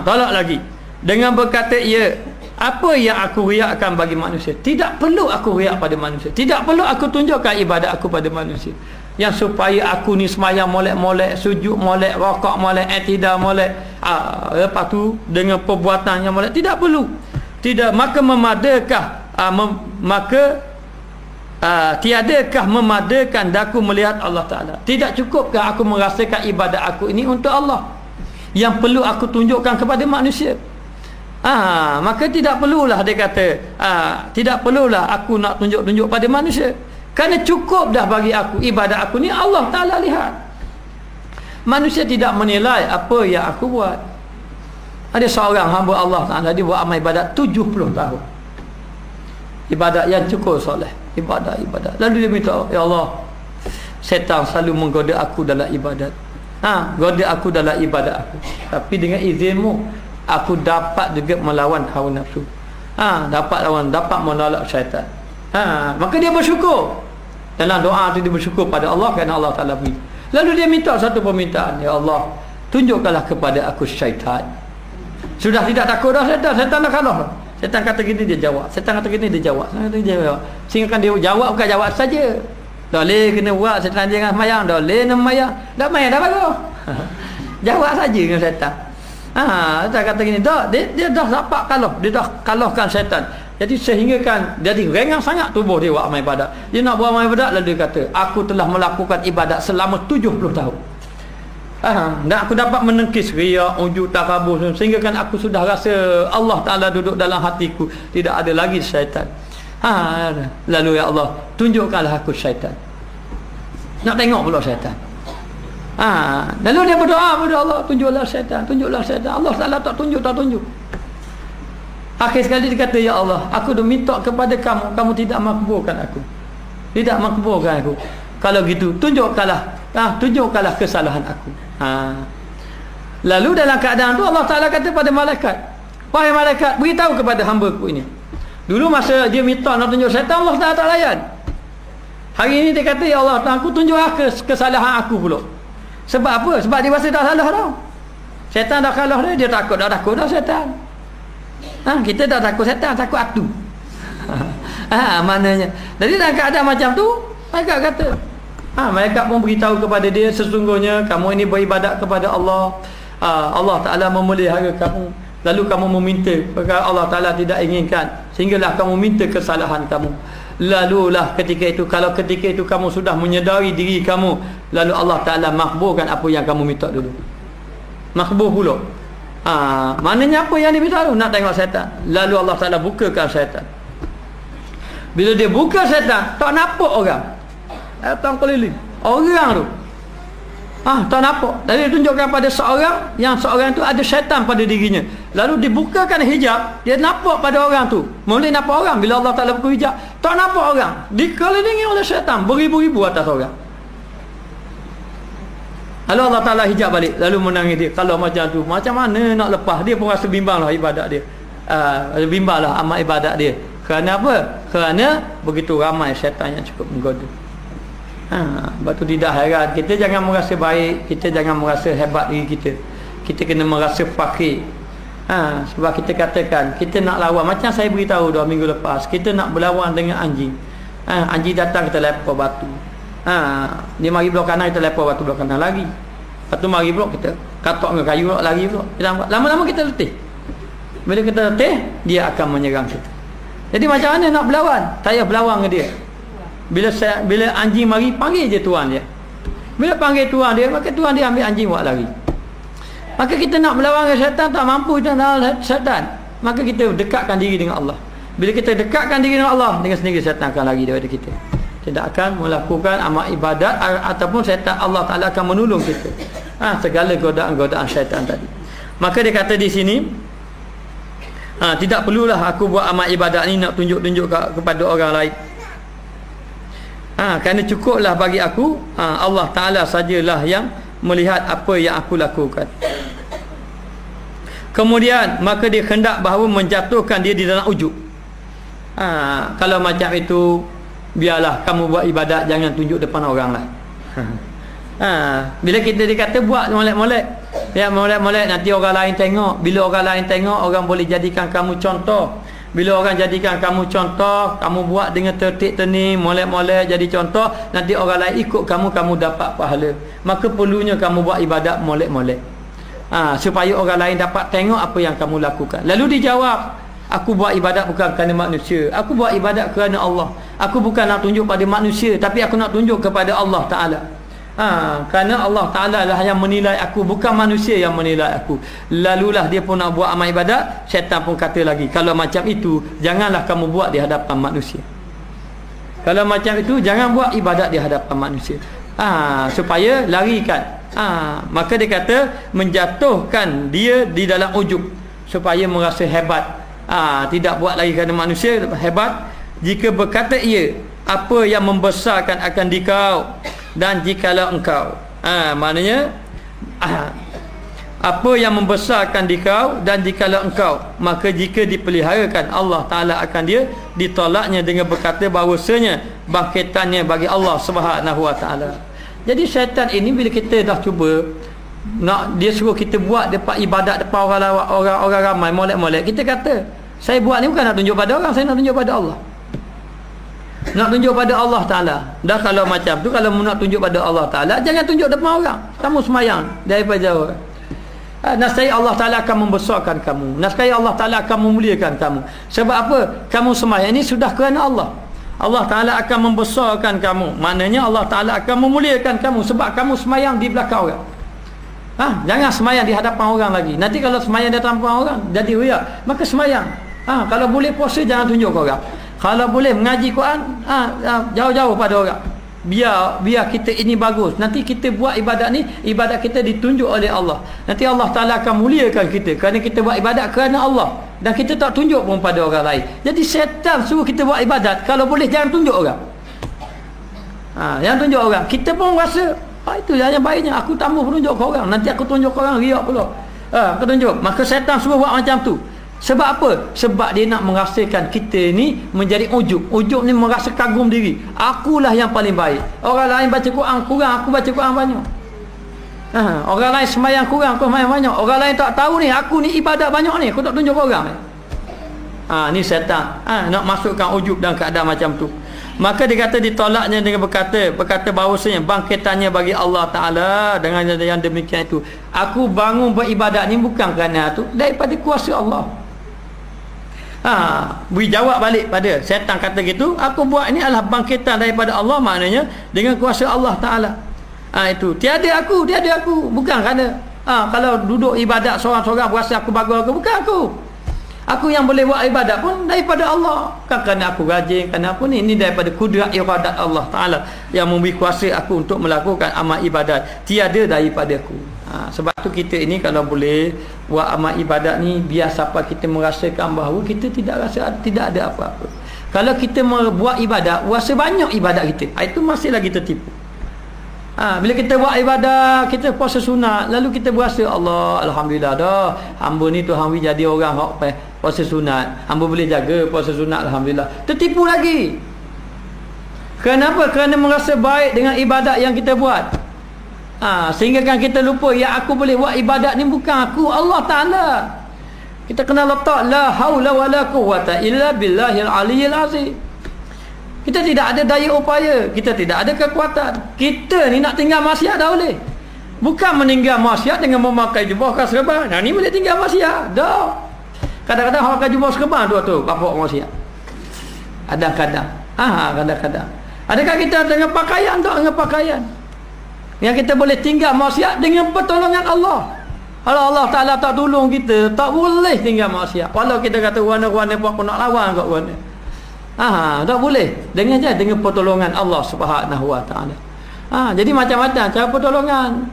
Tolak lagi dengan berkata, ya, apa yang aku riakkan bagi manusia, tidak perlu aku riak pada manusia, tidak perlu aku tunjukkan ibadat aku pada manusia, yang supaya aku ni semayang molek-molek, sujud molek, rakaat molek, i'tidal molek, lepas tu dengan perbuatan yang molek, tidak perlu. Tidak, maka tiadakah memadakan daku melihat Allah Ta'ala? Tidak cukupkah aku merasakan ibadat aku ini untuk Allah, yang perlu aku tunjukkan kepada manusia? Maka tidak perlulah, dia kata, tidak perlulah aku nak tunjuk-tunjuk pada manusia, kerana cukup dah bagi aku, ibadat aku ni Allah Ta'ala lihat. Manusia tidak menilai apa yang aku buat. Ada seorang hamba Allah Ta'ala, dia buat amal ibadat 70 tahun, ibadat yang cukup soleh, ibadat. Lalu dia minta, ya Allah, setan selalu menggoda aku dalam ibadat, goda aku dalam ibadat aku, tapi dengan izinmu aku dapat juga melawan hawa nafsu, dapat menolak syaitan. Maka dia bersyukur. Dalam doa tu dia bersyukur pada Allah kerana Allah Ta'ala beri. Lalu dia minta satu permintaan, ya Allah, tunjukkanlah kepada aku syaitan. Sudah tidak takut dah syaitan dah kalah. Syaitan kata gini dia jawab, syaitan kata gini dia jawab, sehingga kan dia jawab, bukan jawab saja. Dah leh kena buat syaitan jangan semayang, dah leh nak semayang, dah main dah bagus. Jawab saja dengan syaitan. Syaitan kata gini, dia dah dapat kalah, dia dah kalahkan syaitan. Jadi sehingga kan jadi rengang sangat tubuh dia buat amal ibadat. Dia nak buat amal ibadat, lalu dia kata, aku telah melakukan ibadat selama 70 tahun. Dan aku dapat menengkis riak, ujub, takabur, sehingga kan aku sudah rasa Allah Ta'ala duduk dalam hatiku, tidak ada lagi syaitan. Lalu ya Allah, tunjukkanlah aku syaitan. Nak tengok pula syaitan. Lalu dia berdoa pada Allah, tunjuklah syaitan, tunjuklah syaitan. Allah Ta'ala tak tunjuk. Akhir sekali dia kata, ya Allah, aku dah minta kepada kamu tidak makbulkan aku, tidak makbulkan aku. Kalau gitu tunjukkanlah kesalahan aku. Lalu dalam keadaan tu Allah Ta'ala kata pada malaikat, wahai malaikat, beritahu kepada hamba-Ku ini. Dulu masa dia minta nak tunjuk syaitan, Allah Ta'ala tak layan. Hari ini dia kata, ya Allah, aku tunjuklah kesalahan aku pula. Sebab apa? Sebab dia rasa dah salah dah. Syaitan dah kalah dia takut dah syaitan. Kita dah takut syaitan, takut atu. Maknanya. Jadi dalam keadaan macam tu, malaikat kata, malaikat pun beritahu kepada dia, sesungguhnya kamu ini beribadat kepada Allah, Allah Ta'ala memelihara kamu, lalu kamu meminta perkara Allah Ta'ala tidak inginkan, sehinggalah kamu minta kesalahan kamu. Lalulah ketika itu, kalau ketika itu kamu sudah menyedari diri kamu, lalu Allah Ta'ala makbulkan apa yang kamu minta dulu. Makbul pula. Maknanya apa yang dia minta tu? Nak tengok syaitan. Lalu Allah Ta'ala bukakan syaitan. Bila dia buka syaitan, tak nampak orang, datang keliling orang tu, tak nampak. Jadi dia tunjukkan pada seorang tu ada syaitan pada dirinya. Lalu dibukakan hijab, dia nampak pada orang tu. Mula nampak orang. Bila Allah Ta'ala buka hijab, tak nampak orang, dikelilingi oleh syaitan beribu-ribu atas orang. Lalu Allah Ta'ala hijab balik, lalu menangis dia. Kalau macam tu, macam mana nak lepas? Dia pun rasa bimbang lah ibadat dia, bimbang lah amal ibadat dia. Kerana apa? Kerana begitu ramai syaitan yang cukup menggoda. Sebab tu tidak heran, kita jangan merasa baik, kita jangan merasa hebat diri kita. Kita kena merasa fakir. Sebab kita katakan, kita nak lawan, macam saya beritahu 2 minggu lepas, kita nak berlawan dengan anjing. Anjing datang, kita lempar batu. Dia mari blok kanan, kita lempar batu blok kanan lagi. Lepas tu mari blok, kita katok dengan kayu blok lagi blok. Lama-lama kita letih. Bila kita letih, dia akan menyerang kita. Jadi macam mana nak berlawan? Saya berlawan dengan dia. Bila anjing mari, panggil je tuan dia. Bila panggil tuan dia, maka tuan dia ambil anjing buat lari. Maka kita nak melawan dengan syaitan, tak mampu kita melawan syaitan, maka kita dekatkan diri dengan Allah. Bila kita dekatkan diri dengan Allah, dengan sendiri syaitan akan lari daripada kita. Tidak akan melakukan amal ibadat, ataupun syaitan, Allah Ta'ala akan menolong kita. Segala godaan-godaan syaitan tadi. Maka dia kata di sini, tidak perlulah aku buat amal ibadat ni nak tunjuk-tunjuk kepada orang lain. Kerana cukuplah bagi aku, Allah Ta'ala sajalah yang melihat apa yang aku lakukan. Kemudian maka dia hendak bahawa menjatuhkan dia di dalam ujub. Kalau macam itu, biarlah kamu buat ibadat, jangan tunjuk depan orang lah. Bila kita dikata buat molek-molek, ya molek-molek, nanti orang lain tengok. Bila orang lain tengok, orang boleh jadikan kamu contoh. Bila orang jadikan kamu contoh, kamu buat dengan tertib terni, molek-molek jadi contoh, nanti orang lain ikut kamu, kamu dapat pahala. Maka perlunya kamu buat ibadat molek-molek, supaya orang lain dapat tengok apa yang kamu lakukan. Lalu dijawab, aku buat ibadat bukan kerana manusia, aku buat ibadat kerana Allah. Aku bukan nak tunjuk pada manusia, tapi aku nak tunjuk kepada Allah Ta'ala. Kerana Allah Ta'ala lah yang menilai aku, bukan manusia yang menilai aku. Lalulah dia pun nak buat amal ibadat, syaitan pun kata lagi, kalau macam itu, janganlah kamu buat di hadapan manusia. Kalau macam itu, jangan buat ibadat di hadapan manusia. Supaya larikan. Maka dia kata, menjatuhkan dia di dalam ujub, supaya merasa hebat. Tidak buat lagi kerana manusia, hebat. Jika berkata ia, apa yang membesarkan akan dikau, dan jikalau engkau, maknanya apa yang membesarkan dikau, dan jikalau engkau, maka jika dipeliharakan Allah Ta'ala akan dia, ditolaknya dengan berkata bahawasanya bangkitannya bagi Allah Subhanahu Wa Ta'ala. Jadi syaitan ini bila kita dah cuba nak dia suruh kita buat depan ibadat depan orang ramai, molek-molek, kita kata saya buat ni bukan nak tunjuk pada orang, saya nak tunjuk pada Allah, nak tunjuk pada Allah Ta'ala. Dah kalau macam tu, kalau nak tunjuk pada Allah Ta'ala, jangan tunjuk depan orang. Kamu semayang daripada jauh, nascaya Allah Ta'ala akan membesarkan kamu, nascaya Allah Ta'ala akan memuliakan kamu. Sebab apa? Kamu semayang ni sudah kerana Allah. Allah Ta'ala akan membesarkan kamu, maknanya Allah Ta'ala akan memuliakan kamu sebab kamu semayang di belakang orang. Jangan semayang di hadapan orang lagi. Nanti kalau semayang di hadapan orang jadi riak, maka semayang. Kalau boleh puasa, jangan tunjuk ke orang. Kalau boleh mengaji Quran, jauh-jauh pada orang. Biar kita ini bagus. Nanti kita buat ibadat ni, ibadat kita ditunjuk oleh Allah. Nanti Allah Ta'ala akan muliakan kita kerana kita buat ibadat kerana Allah, dan kita tak tunjuk pun pada orang lain. Jadi syaitan suruh kita buat ibadat, kalau boleh jangan tunjuk orang. Jangan tunjuk orang. Kita pun rasa itu yang baiknya, aku tambah tunjuk ke orang, nanti aku tunjuk ke orang, riak pula. Aku tunjuk. Maka syaitan suruh buat macam tu. Sebab apa? Sebab dia nak merasakan kita ni menjadi ujub. Ujub ni merasa kagum diri. Akulah yang paling baik. Orang lain baca Quran kurang, aku baca Quran banyak. Orang lain semayang kurang, aku semayang banyak. Orang lain tak tahu ni, aku ni ibadat banyak ni, aku tak tunjuk orang ni. Ni syaitan. Nak masukkan ujub dalam keadaan macam tu. Maka dia kata ditolaknya dengan berkata bahawasanya bangkitannya bagi Allah Ta'ala. Dengan yang demikian itu, aku bangun beribadat ni bukan kerana tu, daripada kuasa Allah. Beri jawab balik pada syaitan kata gitu, aku buat ini adalah bangkitan daripada Allah, maknanya dengan kuasa Allah Ta'ala. Itu tiada aku, bukan kerana kalau duduk ibadat seorang-seorang berasa aku bagus, bukan aku yang boleh buat ibadat pun daripada Allah, bukan kerana aku rajin, kerana apa ni, ini daripada kudrat iradat Allah Ta'ala yang memberi kuasa aku untuk melakukan amal ibadat, tiada daripada aku. Sebab tu kita ini kalau boleh buat amal ibadat ni, biar sampai kita merasakan bahawa kita tidak ada apa-apa. Kalau kita buat ibadat, rasa banyak ibadat kita, itu masih lagi tertipu. Bila kita buat ibadat, kita puasa sunat, lalu kita berasa Allah, Alhamdulillah dah, hamba ni Tuhan beri jadi orang hak puasa sunat, hamba boleh jaga puasa sunat, Alhamdulillah. Tertipu lagi. Kenapa? Kerana merasa baik dengan ibadat yang kita buat. Sehingga kan kita lupa, ya aku boleh buat ibadat ni bukan aku, Allah Ta'ala. Kita kena letak la haula wala quwwata illa billahil aliyyil azim. Kita tidak ada daya upaya, kita tidak ada kekuatan. Kita ni nak tinggal maksiat dah boleh. Bukan meninggal maksiat dengan memakai jubah khas serban. Ni boleh tinggal maksiat dah. Kadang-kadang orang pakai jubah serban tu bapak maksiat. Kadang-kadang. Kadang-kadang. Adakah kita dengan pakaian tak? Dengan pakaian yang kita boleh tinggal maksiat dengan pertolongan Allah. Kalau Allah Ta'ala tak tolong kita, tak boleh tinggal maksiat. Walau kita kata warna-warna pun aku nak lawan kat warna, tak boleh. Dengan pertolongan Allah Subhanahu Wa Ta'ala. Jadi macam-macam cara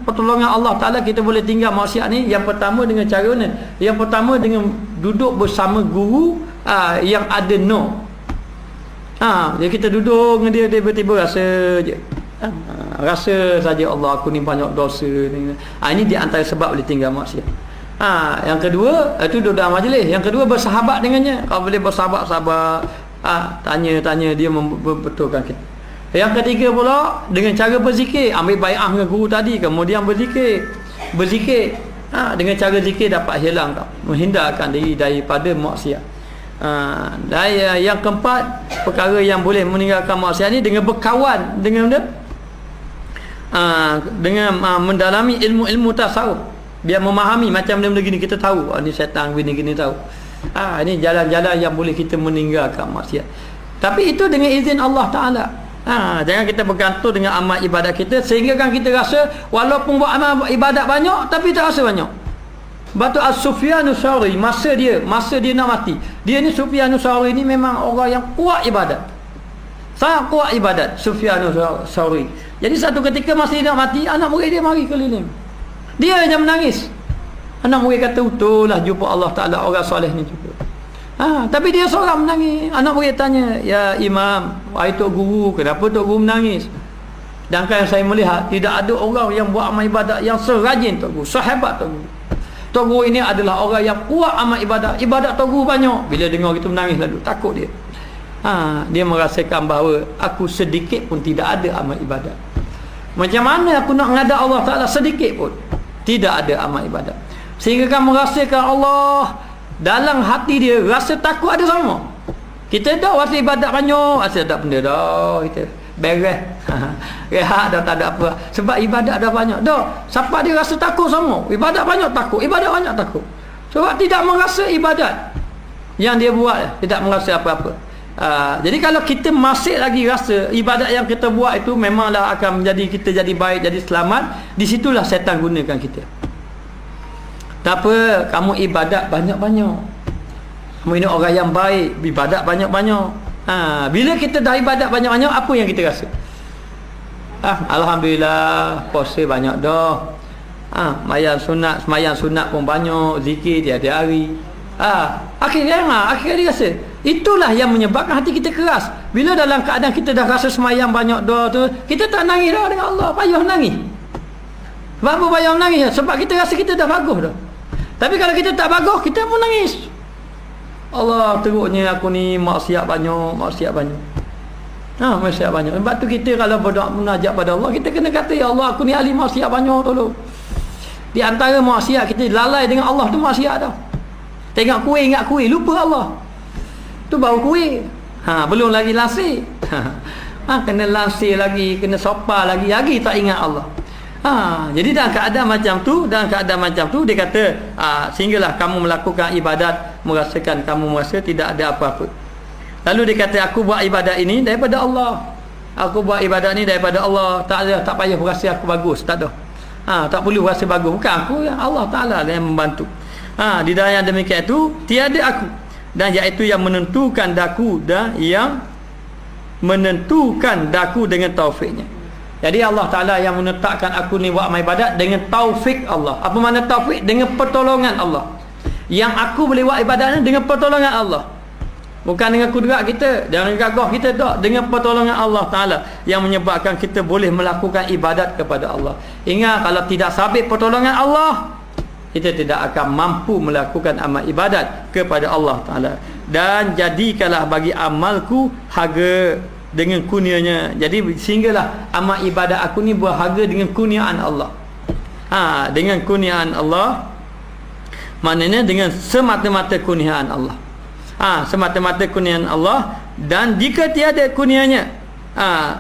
pertolongan Allah Ta'ala kita boleh tinggal maksiat ni. Yang pertama dengan cara ni, yang pertama dengan duduk bersama guru yang ada jadi kita duduk dengan dia, tiba-tiba rasa je, rasa saja Allah aku ni banyak dosa ni. Ini di antara sebab boleh tinggal maksiat. Yang kedua itu duduk dalam majlis. Yang kedua bersahabat dengannya. Kalau boleh bersahabat-sahabat, Tanya-tanya dia membetulkan kita. Yang ketiga pula, dengan cara berzikir, ambil bai'ah dengan guru tadi, kemudian berzikir. Dengan cara zikir dapat hilang, menghindarkan diri daripada maksiat. Dan yang keempat, perkara yang boleh meninggalkan maksiat ni dengan berkawan dengan mendalami ilmu-ilmu tasawuf, biar memahami macam benda-benda gini, kita tahu ni syaitan gini tahu. Ini jalan-jalan yang boleh kita meninggalkan maksiat. Tapi itu dengan izin Allah Ta'ala. Jangan kita bergantung dengan amal ibadat kita, sehingga kan kita rasa walaupun buat amal ibadat banyak tapi tak rasa banyak. Batu As-Sufyanus Tsauri, masa dia nak mati, dia ni Sufyanus Tsauri ni memang orang yang kuat ibadat, sangat kuat ibadat Sufyanus Tsauri. Jadi satu ketika masa dia nak mati, anak murid dia mari keliling, dia yang menangis. Anak murid kata, betul lah jumpa Allah Ta'ala, orang soleh ni juga. Tapi dia seorang menangis. Anak murid tanya, ya Imam, wahai Tok Guru, kenapa Tok Guru menangis? Sedangkan saya melihat tidak ada orang yang buat amal ibadat yang serajin Tok Guru, sehebat Tok Guru. Tok Guru ini adalah orang yang kuat amal ibadat. Ibadat Tok Guru banyak. Bila dengar gitu menangis lalu, takut dia. Dia merasakan bahawa aku sedikit pun tidak ada amal ibadat. Macam mana aku nak menghadap Allah Ta'ala sedikit pun tidak ada amal ibadat, sehingga kan merasakan Allah dalam hati dia, rasa takut ada sama. Kita dah rasa ibadat banyak, rasa tak benda dah, kita beres rehat dah, tak ada apa, sebab ibadat dah banyak dah. Siapa dia rasa takut sama, ibadat banyak takut, ibadat banyak takut, sebab tidak merasa ibadat yang dia buat, tidak merasa apa-apa. Jadi kalau kita masih lagi rasa ibadat yang kita buat itu memanglah akan menjadi kita jadi baik, jadi selamat, di situlah syaitan gunakan kita. Tak apa, kamu ibadat banyak-banyak, kamu ini orang yang baik, ibadat banyak-banyak. Bila kita dah ibadat banyak-banyak, apa yang kita rasa? Alhamdulillah, puasa banyak dah, semayang sunat pun banyak, zikir tiada hari. Akhirnya rasa itulah yang menyebabkan hati kita keras. Bila dalam keadaan kita dah rasa semayang banyak dah tu, kita tak nangis dah dengan Allah, payah nangis. Sebab apa payah nangis? Sebab kita rasa kita dah bagus dah. Tapi kalau kita tak bagus, kita pun nangis. Allah, teruknya aku ni maksiat banyak. Maksiat banyak. Sebab tu kita kalau berdoa munajat pada Allah, kita kena kata, ya Allah, aku ni ahli maksiat banyak, tolong. Di antara maksiat kita lalai dengan Allah tu maksiat dah. Tengok kuih, ingat kuih, lupa Allah. Tu baru kuih. Belum lagi lasik. Kena lasik lagi, kena sopa lagi tak ingat Allah. Jadi dalam keadaan macam tu dia kata, sehinggalah kamu melakukan ibadat merasakan kamu merasa tidak ada apa-apa. Lalu dia kata, aku buat ibadat ini daripada Allah. Aku buat ibadat ni daripada Allah. Tak payah rasa aku bagus, tak ada. Tak perlu rasa bagus, bukan aku, Allah Ta'ala yang membantu. Di dalam yang demikian itu tiada aku, dan iaitu yang menentukan daku dengan taufiknya. Jadi Allah Ta'ala yang menetapkan aku ni buat amal ibadat dengan taufik Allah. Apa makna taufik? Dengan pertolongan Allah. Yang aku boleh buat ibadat ni dengan pertolongan Allah, bukan dengan kudrat kita, dengan gagah kita, tak. Dengan pertolongan Allah Ta'ala yang menyebabkan kita boleh melakukan ibadat kepada Allah. Ingat, kalau tidak sabit pertolongan Allah, kita tidak akan mampu melakukan amal ibadat kepada Allah Ta'ala. Dan jadikanlah bagi amalku harga dengan kurnianya. Jadi sehinggalah amal ibadat aku ni berharga dengan kurniaan Allah. Dengan kurniaan Allah, maknanya dengan semata-mata kurniaan Allah. Semata-mata kurniaan Allah. Dan jika tiada kurnianya,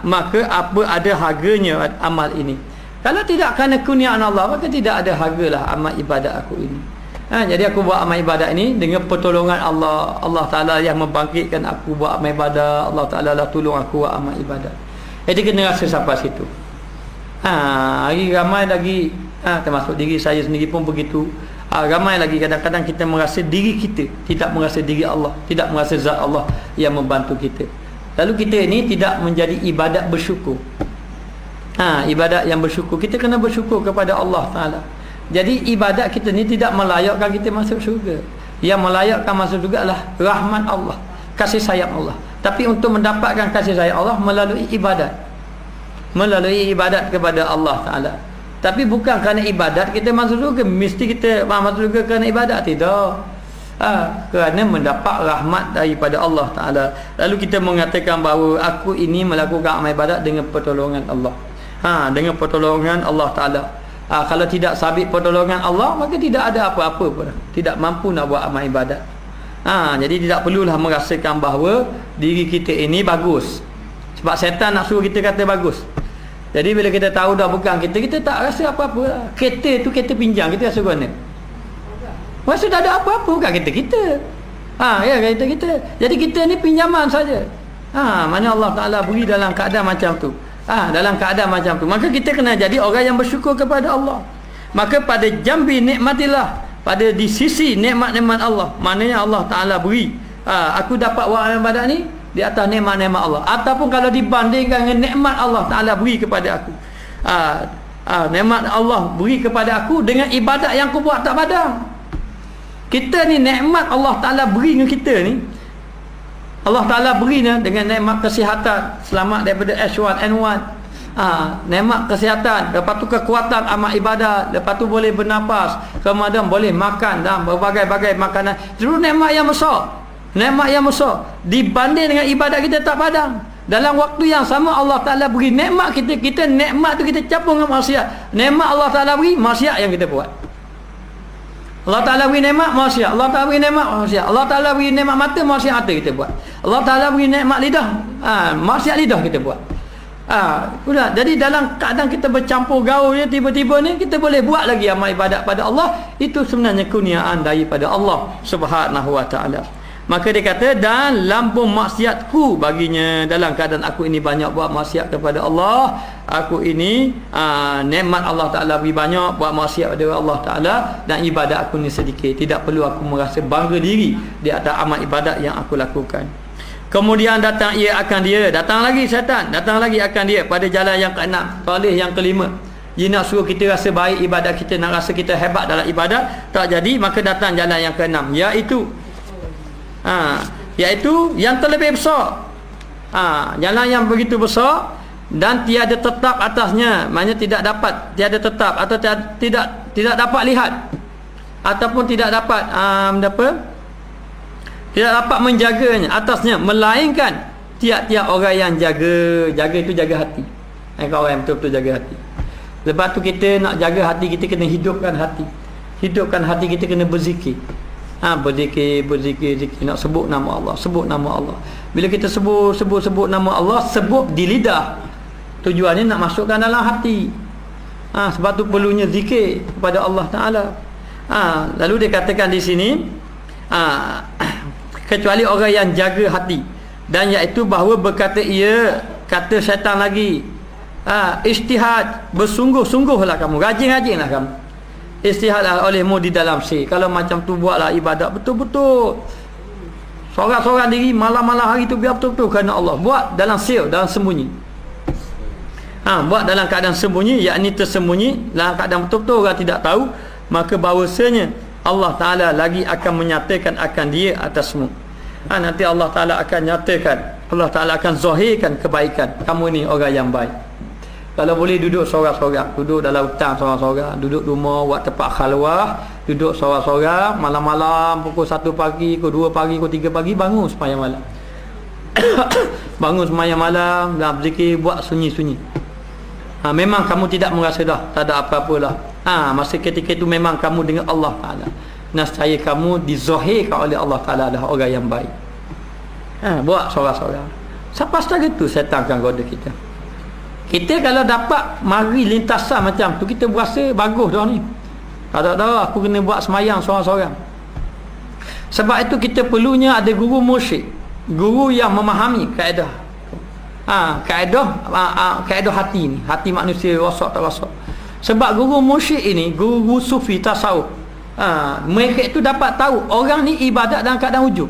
maka apa ada harganya amal ini? Kalau tidak kerana kurniaan Allah, maka tidak ada hargalah amal ibadat aku ini. Jadi aku buat amal ibadat ini dengan pertolongan Allah. Allah Ta'ala yang membangkitkan aku buat amal ibadat. Allah Ta'ala lah tolong aku buat amal ibadat. Jadi kena rasa sampai situ. Hari ramai lagi, termasuk diri saya sendiri pun begitu. Ramai lagi kadang-kadang kita merasa diri kita, tidak merasa diri Allah, tidak merasa zat Allah yang membantu kita. Lalu kita ini tidak menjadi ibadat bersyukur. Ibadat yang bersyukur, kita kena bersyukur kepada Allah Ta'ala. Jadi ibadat kita ni tidak melayakkan kita masuk syurga. Yang melayakkan masuk syurga adalah rahmat Allah, kasih sayang Allah. Tapi untuk mendapatkan kasih sayang Allah melalui ibadat kepada Allah Ta'ala. Tapi bukan kerana ibadat kita masuk syurga, mesti kita masuk syurga kerana ibadat, tidak. Kerana mendapat rahmat daripada Allah Ta'ala. Lalu kita mengatakan bahawa aku ini melakukan amal ibadat dengan pertolongan Allah, dengan pertolongan Allah Ta'ala. Kalau tidak sabit pertolongan Allah, maka tidak ada apa-apa pun, tidak mampu nak buat amal ibadat. Jadi tidak perlulah merasakan bahawa diri kita ini bagus, sebab syaitan nak suruh kita kata bagus. Jadi bila kita tahu dah bukan kita, kita tak rasa apa-apa lah. Kereta tu kereta pinjam, kita rasa mana? Rasa tak ada apa-apa, bukan kereta kita. Ya, kereta kita. Jadi kita ni pinjaman saja. Mana Allah Ta'ala beri dalam keadaan macam tu. Dalam keadaan macam tu, maka kita kena jadi orang yang bersyukur kepada Allah. Maka pada jambi nikmatillah, pada di sisi nikmat-nikmat Allah, maknanya Allah Ta'ala beri, aku dapat buat amal ibadat ni di atas nikmat-nikmat Allah. Ataupun kalau dibandingkan dengan nikmat Allah Ta'ala beri kepada aku, nikmat Allah beri kepada aku dengan ibadat yang aku buat tak padam. Kita ni nikmat Allah Ta'ala beri dengan kita ni, Allah Ta'ala beri dengan nikmat kesihatan, selamat daripada H1N1, nikmat kesihatan, lepas tu kekuatan amal ibadat, lepas tu boleh bernafas, kemudian boleh makan dan berbagai-bagai makanan. Itu nikmat yang besar, nikmat yang besar. Dibanding dengan ibadat kita tak padam. Dalam waktu yang sama Allah Ta'ala beri nikmat kita nikmat tu kita campur dengan maksiat. Nikmat Allah Ta'ala beri, maksiat yang kita buat. Allah Ta'ala beri nikmat, maksiat. Allah Ta'ala beri nikmat, maksiat. Allah Ta'ala beri nikmat mata, maksiat mata kita buat. Allah Ta'ala beri nikmat lidah, maksiat lidah kita buat. Sudah. Jadi dalam keadaan kita bercampur gaul ya, tiba-tiba ni kita boleh buat lagi amal ibadat pada Allah. Itu sebenarnya kurniaan daripada Allah Subhanahu wa Ta'ala. Maka dia kata, dan lambung maksiatku baginya, dalam keadaan aku ini banyak buat maksiat kepada Allah, aku ini nikmat Allah Ta'ala beri banyak, buat maksiat pada Allah Ta'ala, dan ibadat aku ni sedikit. Tidak perlu aku merasa bangga diri di atas amal ibadat yang aku lakukan. Kemudian datang lagi syaitan, datang lagi akan dia pada jalan yang ke-6, soleh yang ke-5. Dia nak suruh kita rasa baik ibadat kita, nak rasa kita hebat dalam ibadat, tak jadi. Maka datang jalan yang ke-6, iaitu yang terlebih besar, jalan yang begitu besar dan tiada tetap atasnya, maknanya tiada tetap atau tidak dapat lihat, ataupun tidak dapat tidak dapat menjaganya atasnya, melainkan tiap-tiap orang yang jaga itu jaga hati. Kalau orang yang betul-betul jaga hati. Lepas tu kita nak jaga hati kita, kena hidupkan hati kita, kena berzikir. Berzikir, nak sebut nama Allah. Bila kita sebut nama Allah, sebut di lidah, tujuannya nak masukkan dalam hati. Sebab tu perlunya zikir kepada Allah Ta'ala. Lalu dia katakan di sini, kecuali orang yang jaga hati, dan iaitu bahawa berkata ia, kata syaitan lagi, ijtihad, bersungguh-sungguhlah kamu, rajin-rajinlah kamu, istihadlah olehmu di dalam sir. Kalau macam tu buatlah ibadat betul-betul, sorang-sorang diri, malam-malam hari tu biar betul-betul kerana Allah. Buat dalam sir, dalam sembunyi. Buat dalam keadaan sembunyi, yakni tersembunyi, dalam keadaan betul-betul orang tidak tahu. Maka bahawasanya Allah Ta'ala lagi akan menyatakan akan dia atasmu. Nanti Allah Ta'ala akan nyatakan, Allah Ta'ala akan zahirkan kebaikan kamu ni orang yang baik. Kalau boleh duduk sorang-sorang, duduk dalam hutan sorang-sorang, duduk rumah, buat tempat khalwah, duduk sorang-sorang, malam-malam pukul 1 pagi, pukul 2 pagi, pukul 3 pagi, bangun sembahyang malam. Bangun sembahyang malam, dan berzikir, buat sunyi-sunyi. Memang kamu tidak merasa dah, tak ada apa-apalah. Masa ketika itu memang kamu dengan Allah Ta'ala. Nescaya kamu dizahirkan oleh Allah Ta'ala adalah orang yang baik. Buat sorang-sorang. Sampai setakat itu syaitan akan goda kita. Kita kalau dapat mari lintasan macam tu, kita berasa bagus dah ni. Tak ada aku kena buat semayang seorang-seorang. Sebab itu kita perlunya ada guru mursyid, guru yang memahami kaedah. Kaedah hati ni, hati manusia rosak tak rosak. Sebab guru mursyid ini, guru sufi tasawuf, mereka itu dapat tahu orang ni ibadat dalam keadaan wujud.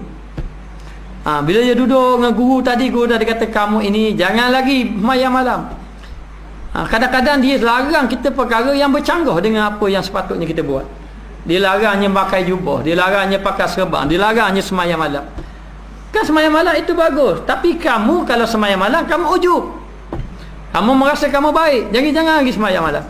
Bila dia duduk dengan guru tadi kata kamu ini jangan lagi semayang malam. Kadang-kadang dia larang kita perkara yang bercanggah dengan apa yang sepatutnya kita buat. Dia larangnya pakai jubah, dia larangnya pakai serban, dia larangnya semayang malam. Kan semayang malam itu bagus, tapi kamu kalau semayang malam kamu ujub, kamu merasa kamu baik, jangan lagi semayang malam.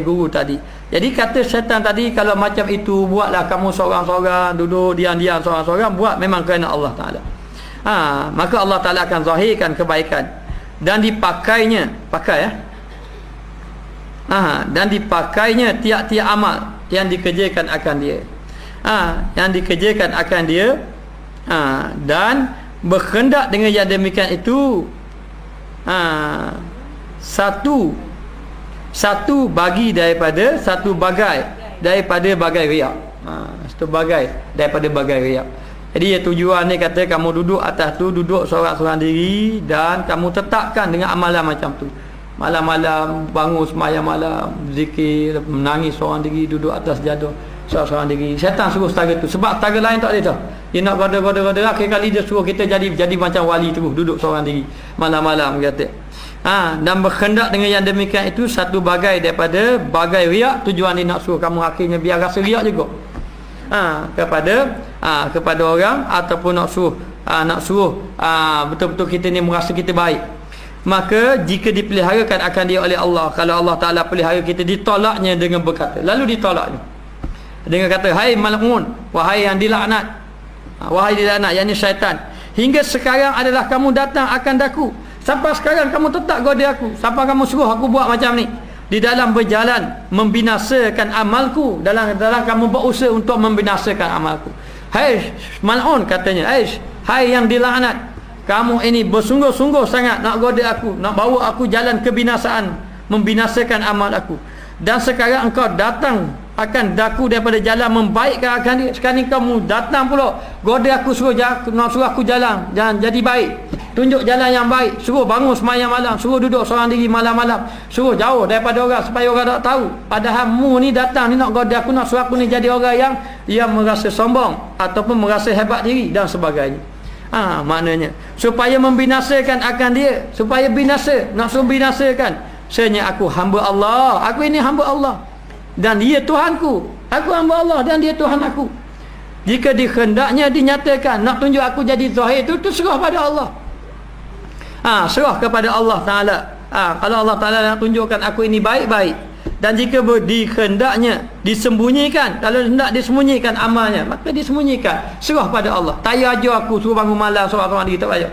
Guru tadi, Jadi kata syaitan tadi, kalau macam itu buatlah kamu seorang-seorang, duduk diam-diam seorang-seorang, buat memang kerana Allah Taala. Maka Allah Taala akan zahirkan kebaikan dan dipakainya, dan dipakainya tiap-tiap amal yang dikerjakan akan dia. Dan berkehendak dengan yang demikian itu satu bagai daripada bagai riak. Satu bagai daripada bagai riak. Jadi tujuan ni kata kamu duduk atas tu, duduk seorang-seorang diri, dan kamu tetapkan dengan amalan macam tu. Malam-malam bangun sembahyang malam, zikir, menangis seorang diri, duduk atas jadah seorang-seorang diri. Syaitan suruh setara tu, sebab setara lain tak ada tau. Dia nak goda-goda, akhir kali dia suruh kita jadi macam wali tu, duduk seorang diri malam-malam kata. Dan berkehendak dengan yang demikian itu satu bagai daripada bagai riak. Tujuan dia nak suruh kamu akhirnya biar rasa riak juga kepada orang, ataupun nak suruh betul-betul kita ni merasa kita baik. Maka jika dipeliharakan akan dia oleh Allah, kalau Allah Ta'ala pelihara kita, ditolaknya dengan berkata, lalu ditolaknya dengan kata, hai mal'un, wahai yang dilaknat, yakni syaitan, hingga sekarang adalah kamu datang akan daku. Sampai sekarang kamu tetap goda aku, sampai kamu suruh aku buat macam ni, di dalam berjalan membinasakan amalku, dalam kamu berusaha untuk membinasakan amalku. Hai mal'un, katanya, hai yang dilaknat, kamu ini bersungguh-sungguh sangat nak goda aku, nak bawa aku jalan kebinasaan, membinasakan amal aku. Dan sekarang engkau datang akan daku daripada jalan membaikkan akan dia. Sekarang kamu datang pula goda aku, nak suruh aku jalan jadi baik, tunjuk jalan yang baik, suruh bangun sembahyang malam, suruh duduk seorang diri malam-malam, suruh jauh daripada orang supaya orang tak tahu. Padahal mu ni datang ni nak goda aku, nak suruh aku ni jadi orang yang merasa sombong ataupun merasa hebat diri dan sebagainya. Maknanya supaya membinasakan akan dia, supaya binasa, nak suruh binasakan. Sebenarnya aku hamba Allah, aku ini hamba Allah, dan dia Tuhanku. Aku hamba Allah dan dia Tuhan aku. Jika dikhendaknya dinyatakan nak tunjuk aku jadi zahir, itu serah pada Allah. Serah kepada Allah Ta'ala. Kalau Allah Ta'ala nak tunjukkan aku ini baik-baik, dan jika dikhendaknya disembunyikan, kalau hendak disembunyikan amalnya, maka disembunyikan, serah pada Allah. Tak payah ajar aku suruh bangun malam seorang-seorang diri, tak payah.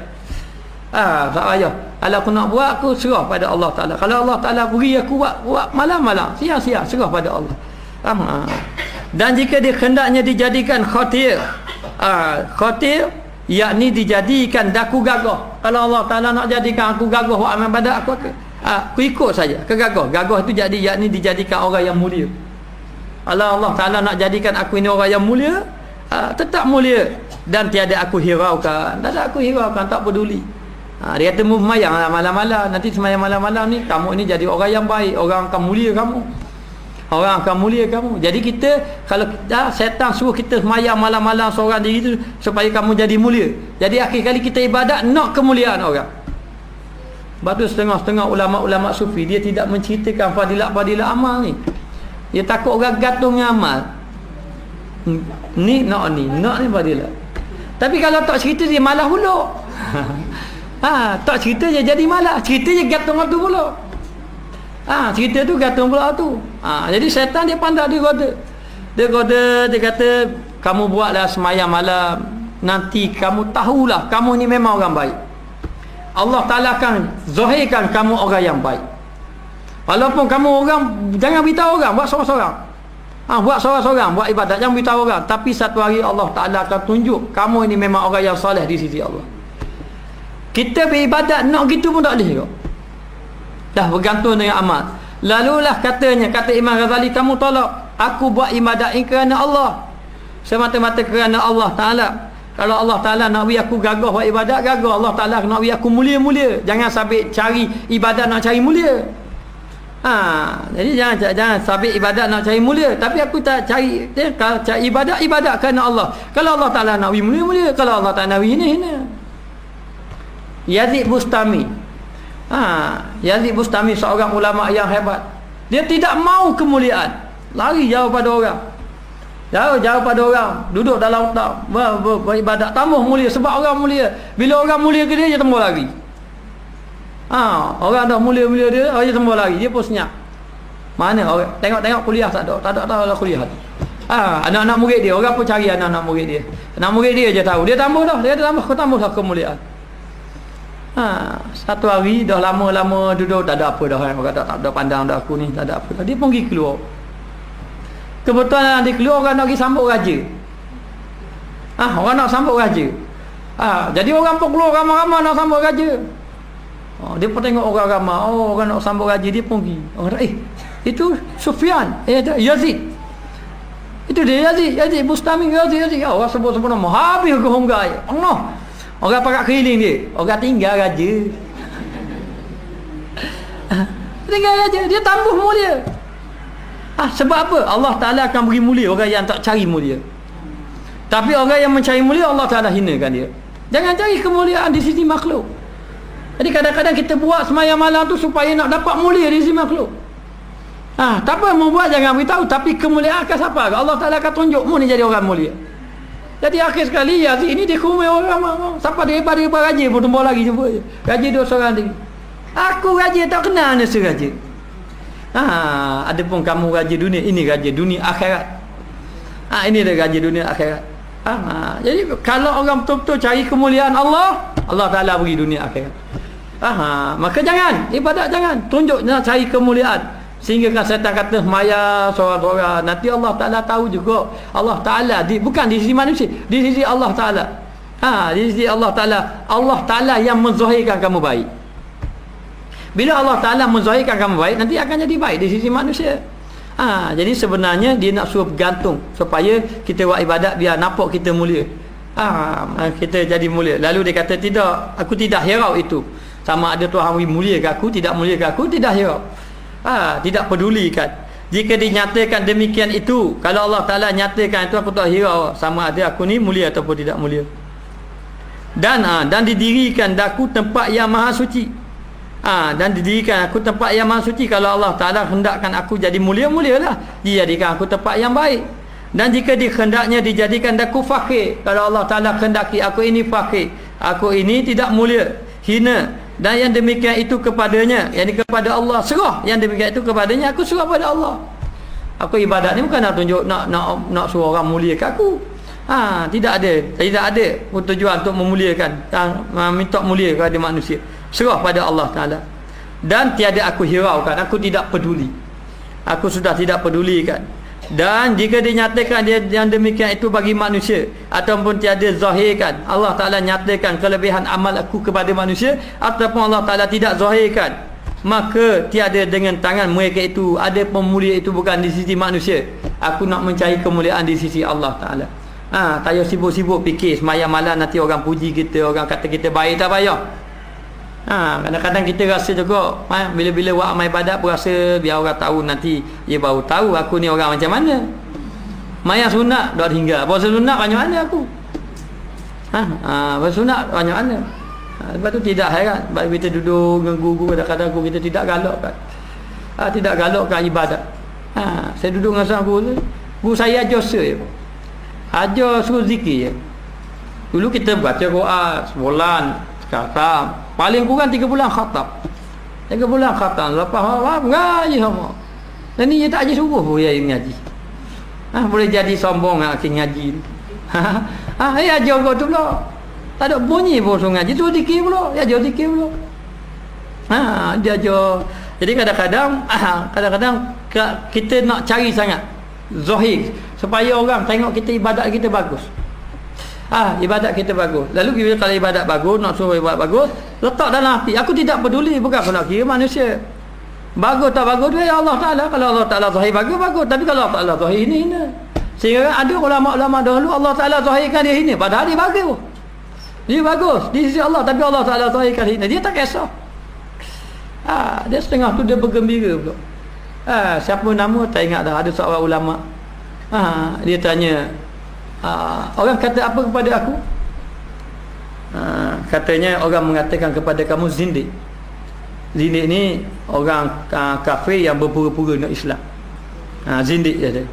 Tak payah. Kalau aku nak buat, aku serah pada Allah Ta'ala. Kalau Allah Ta'ala beri aku buat malam-malam, siang-siang, serah pada Allah. Dan jika dikhendaknya dijadikan khatir, yakni dijadikan daku gagah. Kalau Allah Ta'ala nak jadikan aku gagah buat amal ibadat, aku ikut saja ke gagah itu jadi, yakni dijadikan orang yang mulia. Kalau Allah Ta'ala nak jadikan aku ini orang yang mulia, tetap mulia, dan tiada aku hiraukan, tak peduli. Dia kata semayang malam-malam, nanti semayang malam-malam ni kamu ini jadi orang yang baik, orang akan mulia kamu. Jadi kita, kalau syaitan suruh kita semayang malam-malam seorang diri tu supaya kamu jadi mulia, jadi akhir kali kita ibadat nak kemuliaan orang. Sebab tu setengah-setengah ulama-ulama sufi, dia tidak menceritakan fadilat-fadilat amal ni. Dia takut orang gantung amal. Ni fadilat. Tapi kalau tak cerita, dia malah pula. Tak cerita je jadi malah, cerita je gantung tu pula. Cerita tu gantung pula tu. Jadi syaitan dia pandai, dia goda, dia kata kamu buatlah semayang malam, nanti kamu tahulah kamu ni memang orang baik. Allah Ta'ala akan zahirkan kamu orang yang baik. Walaupun kamu orang, jangan beritahu orang, buat seorang-seorang. Buat seorang-seorang, buat ibadat, jangan beritahu orang. Tapi satu hari Allah Ta'ala akan tunjuk kamu ini memang orang yang soleh di sisi Allah. Kita beribadat nak gitu pun tak boleh. Dah bergantung dengan amal. Lalulah kata Imam Ghazali, kamu tolak aku buat ibadat ini kerana Allah, semata-mata kerana Allah Ta'ala. Kalau Allah Ta'ala nak beri aku gagah buat ibadat, gagah. Allah Ta'ala nak beri aku mulia-mulia. Jangan sabit cari ibadat nak cari mulia. Jadi jangan sabit ibadat nak cari mulia, tapi aku tak cari, kalau cari ibadat kerana Allah. Kalau Allah Ta'ala nak beri mulia-mulia, kalau Allah Ta'ala nak beri hina. Yazid Bustami, Yazid Bustami seorang ulama yang hebat. Dia tidak mau kemuliaan, lari jauh pada orang, jauh pada orang, duduk dalam hutan, beribadat, tambah mulia. Sebab orang mulia, bila orang mulia ke dia tambah lari. Orang dah mulia dia, dia tambah lari, dia pun senyap. Mana orang tengok kuliah tak ada lah kuliah. Anak-anak murid dia, orang pun cari anak-anak murid dia. Anak murid dia je tahu. Dia tambah dah, kau tambah dah kemuliaan. Satu hari dah lama-lama duduk tak ada apa dah kan. Orang tak ada pandang dah aku ni, tak ada apa dah. Dia pun pergi keluar. Kebetulan dia keluar orang nak pergi sambut raja. Orang nak sambut raja. Jadi orang pun keluar ramai-ramai nak sambut raja. Dia pun tengok orang ramai, orang nak sambut raja, dia pun pergi. Orang kata, itu Sufyan, Yazid. Itu dia Yazid Bustami, Yazid. Orang sebut-sebut nama, habis ke honggai. Allah. Orang pakat keliling dia. Orang tinggal raja. Tinggal raja, dia tambah mulia. Sebab apa? Allah Ta'ala akan beri mulia orang yang tak cari mulia. Tapi orang yang mencari mulia, Allah Ta'ala hinakan dia. Jangan cari kemuliaan di sisi makhluk. Jadi kadang-kadang kita buat semayang malam tu supaya nak dapat mulia di sisi makhluk. Tak apa mau buat, jangan beritahu. Tapi kemuliaan akan siapa? Allah Ta'ala akan tunjuk mu ni jadi orang mulia. Jadi akhir sekali Yazid ini dia kumai orang. Siapa dia hebat raja pun tumbuk lagi jumpa je. Raja dia seorang lagi. Aku raja tak kenal ni seraja. Ada pun kamu raja dunia, ini raja dunia akhirat. Ini dia raja dunia akhirat. Jadi kalau orang betul-betul cari kemuliaan Allah, Allah Ta'ala beri dunia akhirat. Maka jangan ibadat, jangan tunjuk nak cari kemuliaan. Sehingga kan syaitan kata maya seorang-seorang, nanti Allah Ta'ala tahu juga. Allah Ta'ala bukan di sisi manusia, di sisi Allah Ta'ala. Di sisi Allah Ta'ala, Allah Ta'ala yang menzahirkan kamu baik. Bila Allah Ta'ala menzahirkan kamu baik, nanti akan jadi baik di sisi manusia. Jadi sebenarnya dia nak suruh bergantung supaya kita buat ibadat biar nampak kita mulia. Kita jadi mulia. Lalu dia kata tidak, aku tidak hirau itu. Sama ada Tuhan mulia ke aku, tidak mulia ke aku, tidak hirau. Tidak pedulikan. Jika dinyatakan demikian itu, kalau Allah Ta'ala nyatakan itu, aku tak hirau sama ada aku ni mulia ataupun tidak mulia. Dan didirikan daku tempat yang maha suci. Dan didirikan aku tempat yang maha suci. Kalau Allah Ta'ala hendakkan aku jadi mulia-mulialah, dijadikan aku tempat yang baik. Dan jika dikhendaknya dijadikan daku fakir, kalau Allah Ta'ala kehendaki aku ini fakir, aku ini tidak mulia, hina, dan yang demikian itu kepadanya, yang kepada Allah serah, yang demikian itu kepadanya aku serah pada Allah. Aku ibadat ni bukan nak tunjuk nak suruh orang mulia ke aku. Tidak ada tujuan untuk memuliakan dan minta mulia kepada manusia. Serah pada Allah Ta'ala. Dan tiada aku hiraukan, aku tidak peduli. Aku sudah tidak pedulikan. Dan jika dinyatakan dia yang demikian itu bagi manusia, ataupun tiada zahirkan, Allah Ta'ala nyatakan kelebihan amal aku kepada manusia, ataupun Allah Ta'ala tidak zahirkan, maka tiada dengan tangan mereka itu ada pemulia itu bukan di sisi manusia. Aku nak mencari kemuliaan di sisi Allah Ta'ala. Tak payah sibuk-sibuk fikir semayang malam nanti orang puji kita, orang kata kita baik, tak payah. Kadang-kadang kita rasa juga bila-bila buat amal ibadat berasa biar orang tahu, nanti dia baru tahu aku ni orang macam mana. Mayang sunat dah tinggal, puasa sunat macam mana aku. Puasa sunat macam mana. Lepas tu tidak heran sebab kita duduk dengan guru, kadang-kadang guru kita tidak galakkan. Tidak galakkan ibadat. Saya duduk dengan seorang guru saya ajar saya. Ajar suruh zikir je. Dulu kita baca Quran sebulan, khatam. Paling kurang 3 bulan khatam. 3 bulan khatam. Lepas ngaji sama. Dan ni tak ajar suruh pun dia ngaji. Boleh jadi sombong akhir ngaji. Ajar kau tu pula. Tak ada bunyi pun suruh ngaji. Tu zikir pula. Dia ajar zikir pula. Dia ajar. Jadi kadang-kadang kita nak cari sangat zahir supaya orang tengok kita ibadat kita bagus. Ibadat kita bagus. Lalu kalau ibadat bagus, nak suruh ibadat bagus, letak dalam hati. Aku tidak peduli, bukan aku nak kira manusia. Bagus tak bagus dia Allah Ta'ala. Kalau Allah Ta'ala zahir bagus, bagus. Tapi kalau Allah Ta'ala zahir hina. Sehingga ada ulama-ulama dahulu Allah Ta'ala zahirkan dia hina, padahal dia bagus. Dia bagus di sisi Allah, tapi Allah Ta'ala zahirkan hina. Dia tak kisah. Dia setengah tu dia bergembira pula. Siapa nama tak ingat dah. Ada seorang ulama. Dia tanya, orang kata apa kepada aku? Katanya orang mengatakan kepada kamu zindik. Zindik ni orang kafir yang berpura-pura nak Islam. Zindik dia.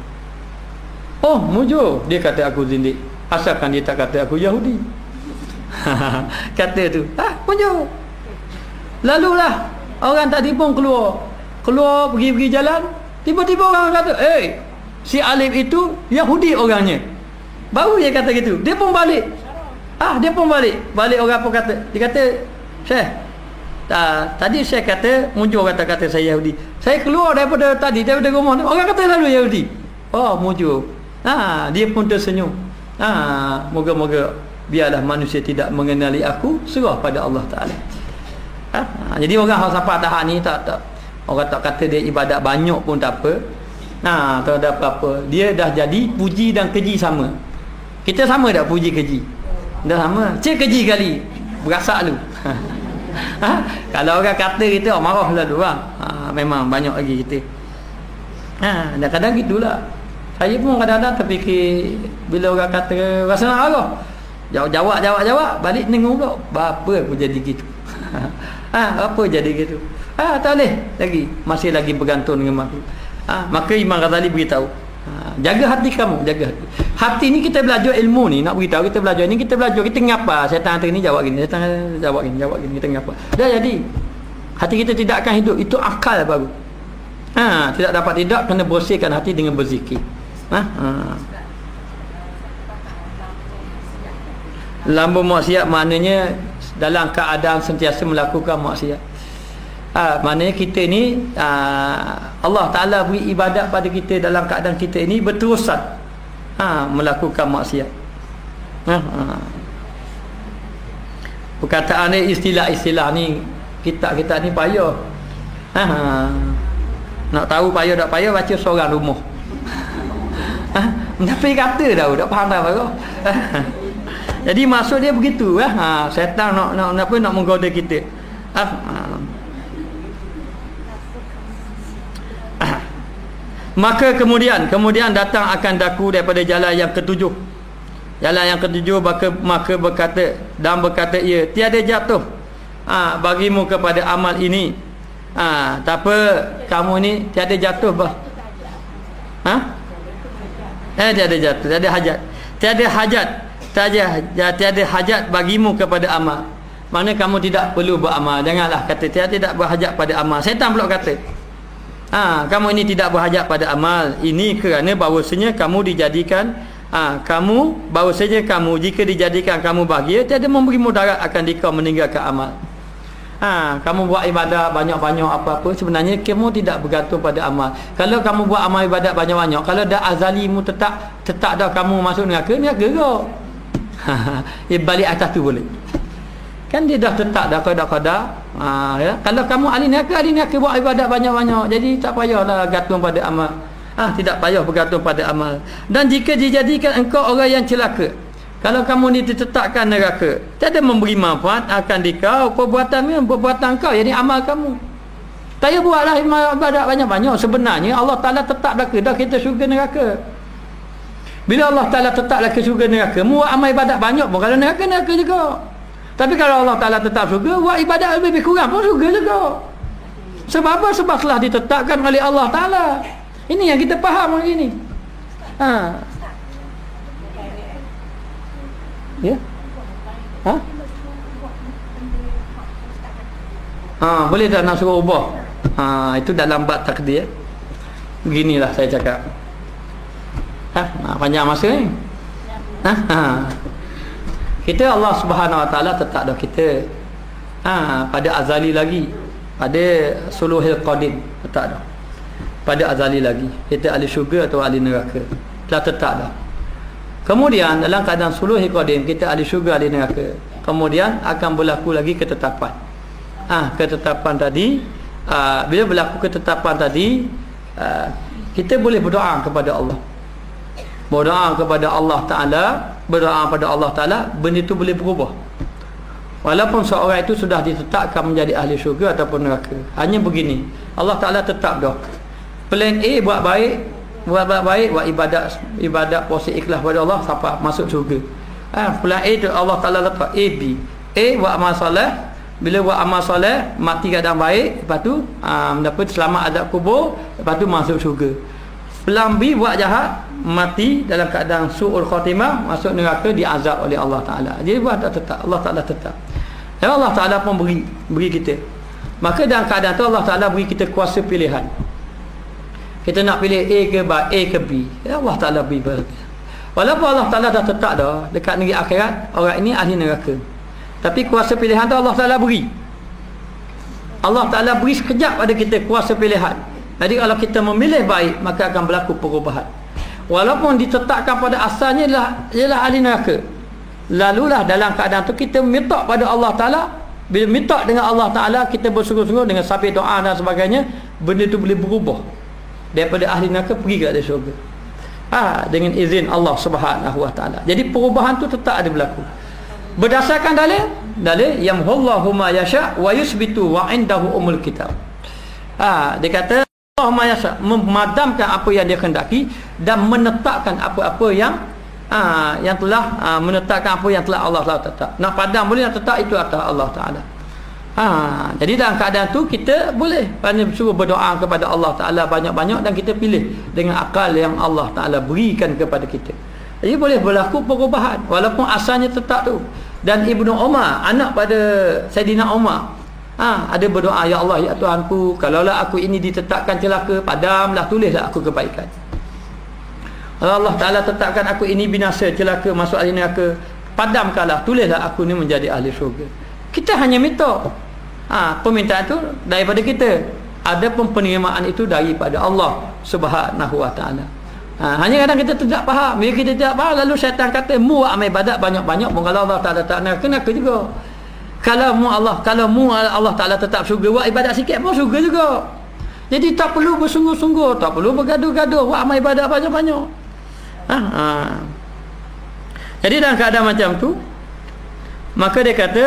Oh, mujur. Dia kata aku zindik. Asalkan dia tak kata aku Yahudi. Kata tu. Mujur. Lalulah orang tadi pun keluar pergi jalan. Tiba-tiba orang kata, si Alif itu Yahudi orangnya. Baru dia kata gitu. Dia pun balik. Dia pun balik. Balik orang apa kata? Dia kata, Syekh, tadi saya kata, muncul kata-kata saya Yahudi. Saya keluar daripada rumah. Orang kata lalu Yahudi. Muncul. Dia pun tersenyum. Moga-moga biarlah manusia tidak mengenali aku, serah pada Allah Ta'ala. Jadi orang yang sampai tahap ni tak orang tak kata dia ibadat banyak pun tak apa. Tak ada apa-apa. Dia dah jadi puji dan keji sama. Kita sama tak puji keji? Dah sama. Keji kali berasak lu. Kalau orang kata kita marah lalu memang banyak lagi kita. Kadang-kadang gitulah. Saya pun kadang-kadang terfikir bila orang kata rasa nak marah. Jawab balik tengok pula. Apa aku jadi gitu? Apa jadi gitu? Tak boleh lagi. Masih lagi bergantung dengan makhluk. Maka Imam Ghazali beritahu, jaga hati kamu, jaga hati. Hati ni kita belajar ilmu ni, nak beritahu kita belajar ni, kita ngapa? Syaitan hari ni jawab gini, syaitan jawab gini, kita ngapa? Dah jadi. Hati kita tidak akan hidup, itu akal baru. Tidak dapat tidak, kena bersihkan hati dengan berzikir. Lambung maksiat maknanya dalam keadaan sentiasa melakukan maksiat. Maknanya kita ni Allah Ta'ala beri ibadat pada kita dalam keadaan kita ini berterusan melakukan maksiat. Perkataan ni, istilah-istilah ni kita ni payah. Nak tahu payah tak payah, baca seorang rumah. Tapi kata dah tak faham dah apa. Jadi maksud dia begitu. Syaitan nak menggoda kita. Maka kemudian datang akan daku daripada jalan yang ketujuh. Jalan yang ketujuh maka berkata ia, tiada jatuh bagimu kepada amal ini. Tak apa, kamu ni tiada jatuh bah. Tiada jatuh, tiada hajat bagimu kepada amal. Maknanya kamu tidak perlu beramal. Janganlah kata tidak berhajat pada amal. Syaitan pula kata, kamu ini tidak berhajat pada amal. Ini kerana bahawasanya kamu dijadikan bahawasanya kamu jika dijadikan kamu bahagia, tiada memberi mudarat akan dikau meninggalkan amal. Kamu buat ibadat banyak-banyak apa-apa, sebenarnya kamu tidak bergantung pada amal. Kalau kamu buat amal ibadat banyak-banyak, kalau dah azalimu tetap dah kamu masuk neraka kau. Balik atas tu boleh. Kan dia dah tetap dah qada. Ya. Kalau kamu ahli neraka buat ibadat banyak-banyak, jadi tak payahlah gantung pada amal. Tidak payah bergantung pada amal. Dan jika dijadikan engkau orang yang celaka, kalau kamu ni ditetapkan neraka, tiada memberi manfaat akan dikau perbuatan kau, yakni amal kamu. Tak payah buatlah ibadat banyak-banyak. Sebenarnya Allah Ta'ala tetap dah kita syurga neraka. Bila Allah Ta'ala tetaplah ke syurga neraka, buat amal ibadat banyak pun kalau neraka juga. Tapi kalau Allah Ta'ala tetap syurga, buat ibadat lebih kurang pun syurga juga. Sebab apa? Sebab telah ditetapkan oleh Allah Ta'ala. Ini yang kita faham hari ini. Ya? Boleh tak nak suruh ubah? Itu dalam bab takdir. Beginilah saya cakap. Panjang masa ni. Kita Allah Subhanahu Wa Taala tetap dah kita pada azali lagi, pada suluhil qadim tetap dah. Pada azali lagi kita ahli syurga atau ahli neraka telah tetap dah. Kemudian dalam keadaan suluhil qadim kita ahli syurga ahli neraka, kemudian akan berlaku lagi ketetapan. Ketetapan tadi bila berlaku ketetapan tadi, kita boleh berdoa kepada Allah. Berdoa kepada Allah Ta'ala, benda itu boleh berubah. Walaupun seorang itu sudah ditetapkan menjadi ahli syurga ataupun neraka. Hanya begini, Allah Ta'ala tetap dah. Plan A buat baik, buat ibadat puasa ikhlas pada Allah sampai masuk syurga. Plan A tu Allah Ta'ala letak A, B. A buat amal soleh, bila buat amal soleh mati keadaan baik, lepas tu mendapat selamat azab kubur, lepas tu masuk syurga. Plan B buat jahat, mati dalam keadaan su'ul khatimah, masuk neraka, diazab oleh Allah Ta'ala. Jadi buat tak tetap, Allah Ta'ala tetap. Dan Allah Ta'ala pun beri kita. Maka dalam keadaan tu Allah Ta'ala beri kita kuasa pilihan. Kita nak pilih A ke B, Allah Ta'ala beri. Walaupun Allah Ta'ala dah tetap dah dekat negeri akhirat orang ini ahli neraka, tapi kuasa pilihan tu Allah Ta'ala beri. Allah Ta'ala beri sekejap pada kita kuasa pilihan. Jadi kalau kita memilih baik, maka akan berlaku perubahan. Walaupun ditetapkan pada asalnya ialah ahli neraka, lalulah dalam keadaan tu kita minta pada Allah Ta'ala. Bila minta dengan Allah Ta'ala, kita bersungguh-sungguh dengan sabit doa dan sebagainya, benda tu boleh berubah daripada ahli neraka pergi ke ahli syurga, dengan izin Allah Subhanahu Wa Ta'ala. Jadi perubahan tu tetap ada berlaku berdasarkan dalil yamhullahu ma yasha wa yusbitu wa indahu umul kitab. Dia kata Allah ma yasha, memadamkan apa yang dia kehendaki dan menetapkan apa-apa yang telah menetapkan apa yang telah Allah Ta'ala tetap. Nak padam boleh, nak tetap itu atas Allah Ta'ala. Jadi dalam keadaan tu kita boleh suruh berdoa kepada Allah Ta'ala banyak-banyak, dan kita pilih dengan akal yang Allah Ta'ala berikan kepada kita. Jadi boleh berlaku perubahan walaupun asalnya tetap tu. Dan Ibnu Umar, anak pada Saidina Umar, ada berdoa, ya Allah, ya Tuhanku, kalaulah aku ini ditetapkan celaka, padamlah, tulislah aku kebaikan. Kalau Allah Ta'ala tetapkan aku ini binasa, celaka, masuk ahli neraka, padamkanlah, tulislah aku ni menjadi ahli syurga. Kita hanya minta, permintaan tu daripada kita. Adapun penerimaan itu daripada Allah Subhanahu Wa Ta'ala. Hanya kadang kita tidak faham. Bila kita tidak faham, lalu syaitan kata mu amal ibadat banyak-banyak pun kalau Allah Ta'ala tak nak, kena juga. Kalau mu Allah Ta'ala tetap syurga, buat ibadat sikit pun syurga juga. Jadi tak perlu bersungguh-sungguh, tak perlu bergaduh-gaduh, buat amal ibadat banyak-banyak. Jadi dalam keadaan macam tu, maka dia kata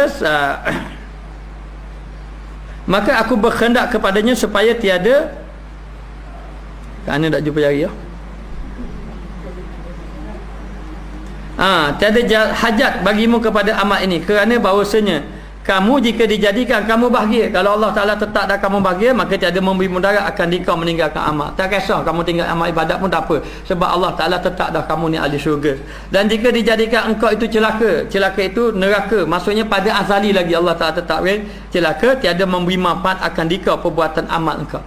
maka aku berkehendak kepadanya supaya tiada, kerana tak jumpa jari ya. Tiada hajat bagimu kepada amal ini, kerana bahawasanya kamu jika dijadikan kamu bahagia. Kalau Allah Ta'ala tetap dah kamu bahagia, maka tiada memberi mudarat akan dikau meninggalkan amal. Tak kisah kamu tinggal amal ibadat pun tak apa, sebab Allah Ta'ala tetap dah kamu ni ahli syurga. Dan jika dijadikan engkau itu celaka itu neraka, maksudnya pada azali lagi Allah Ta'ala tetap celaka, tiada memberi manfaat akan dikau perbuatan amal engkau.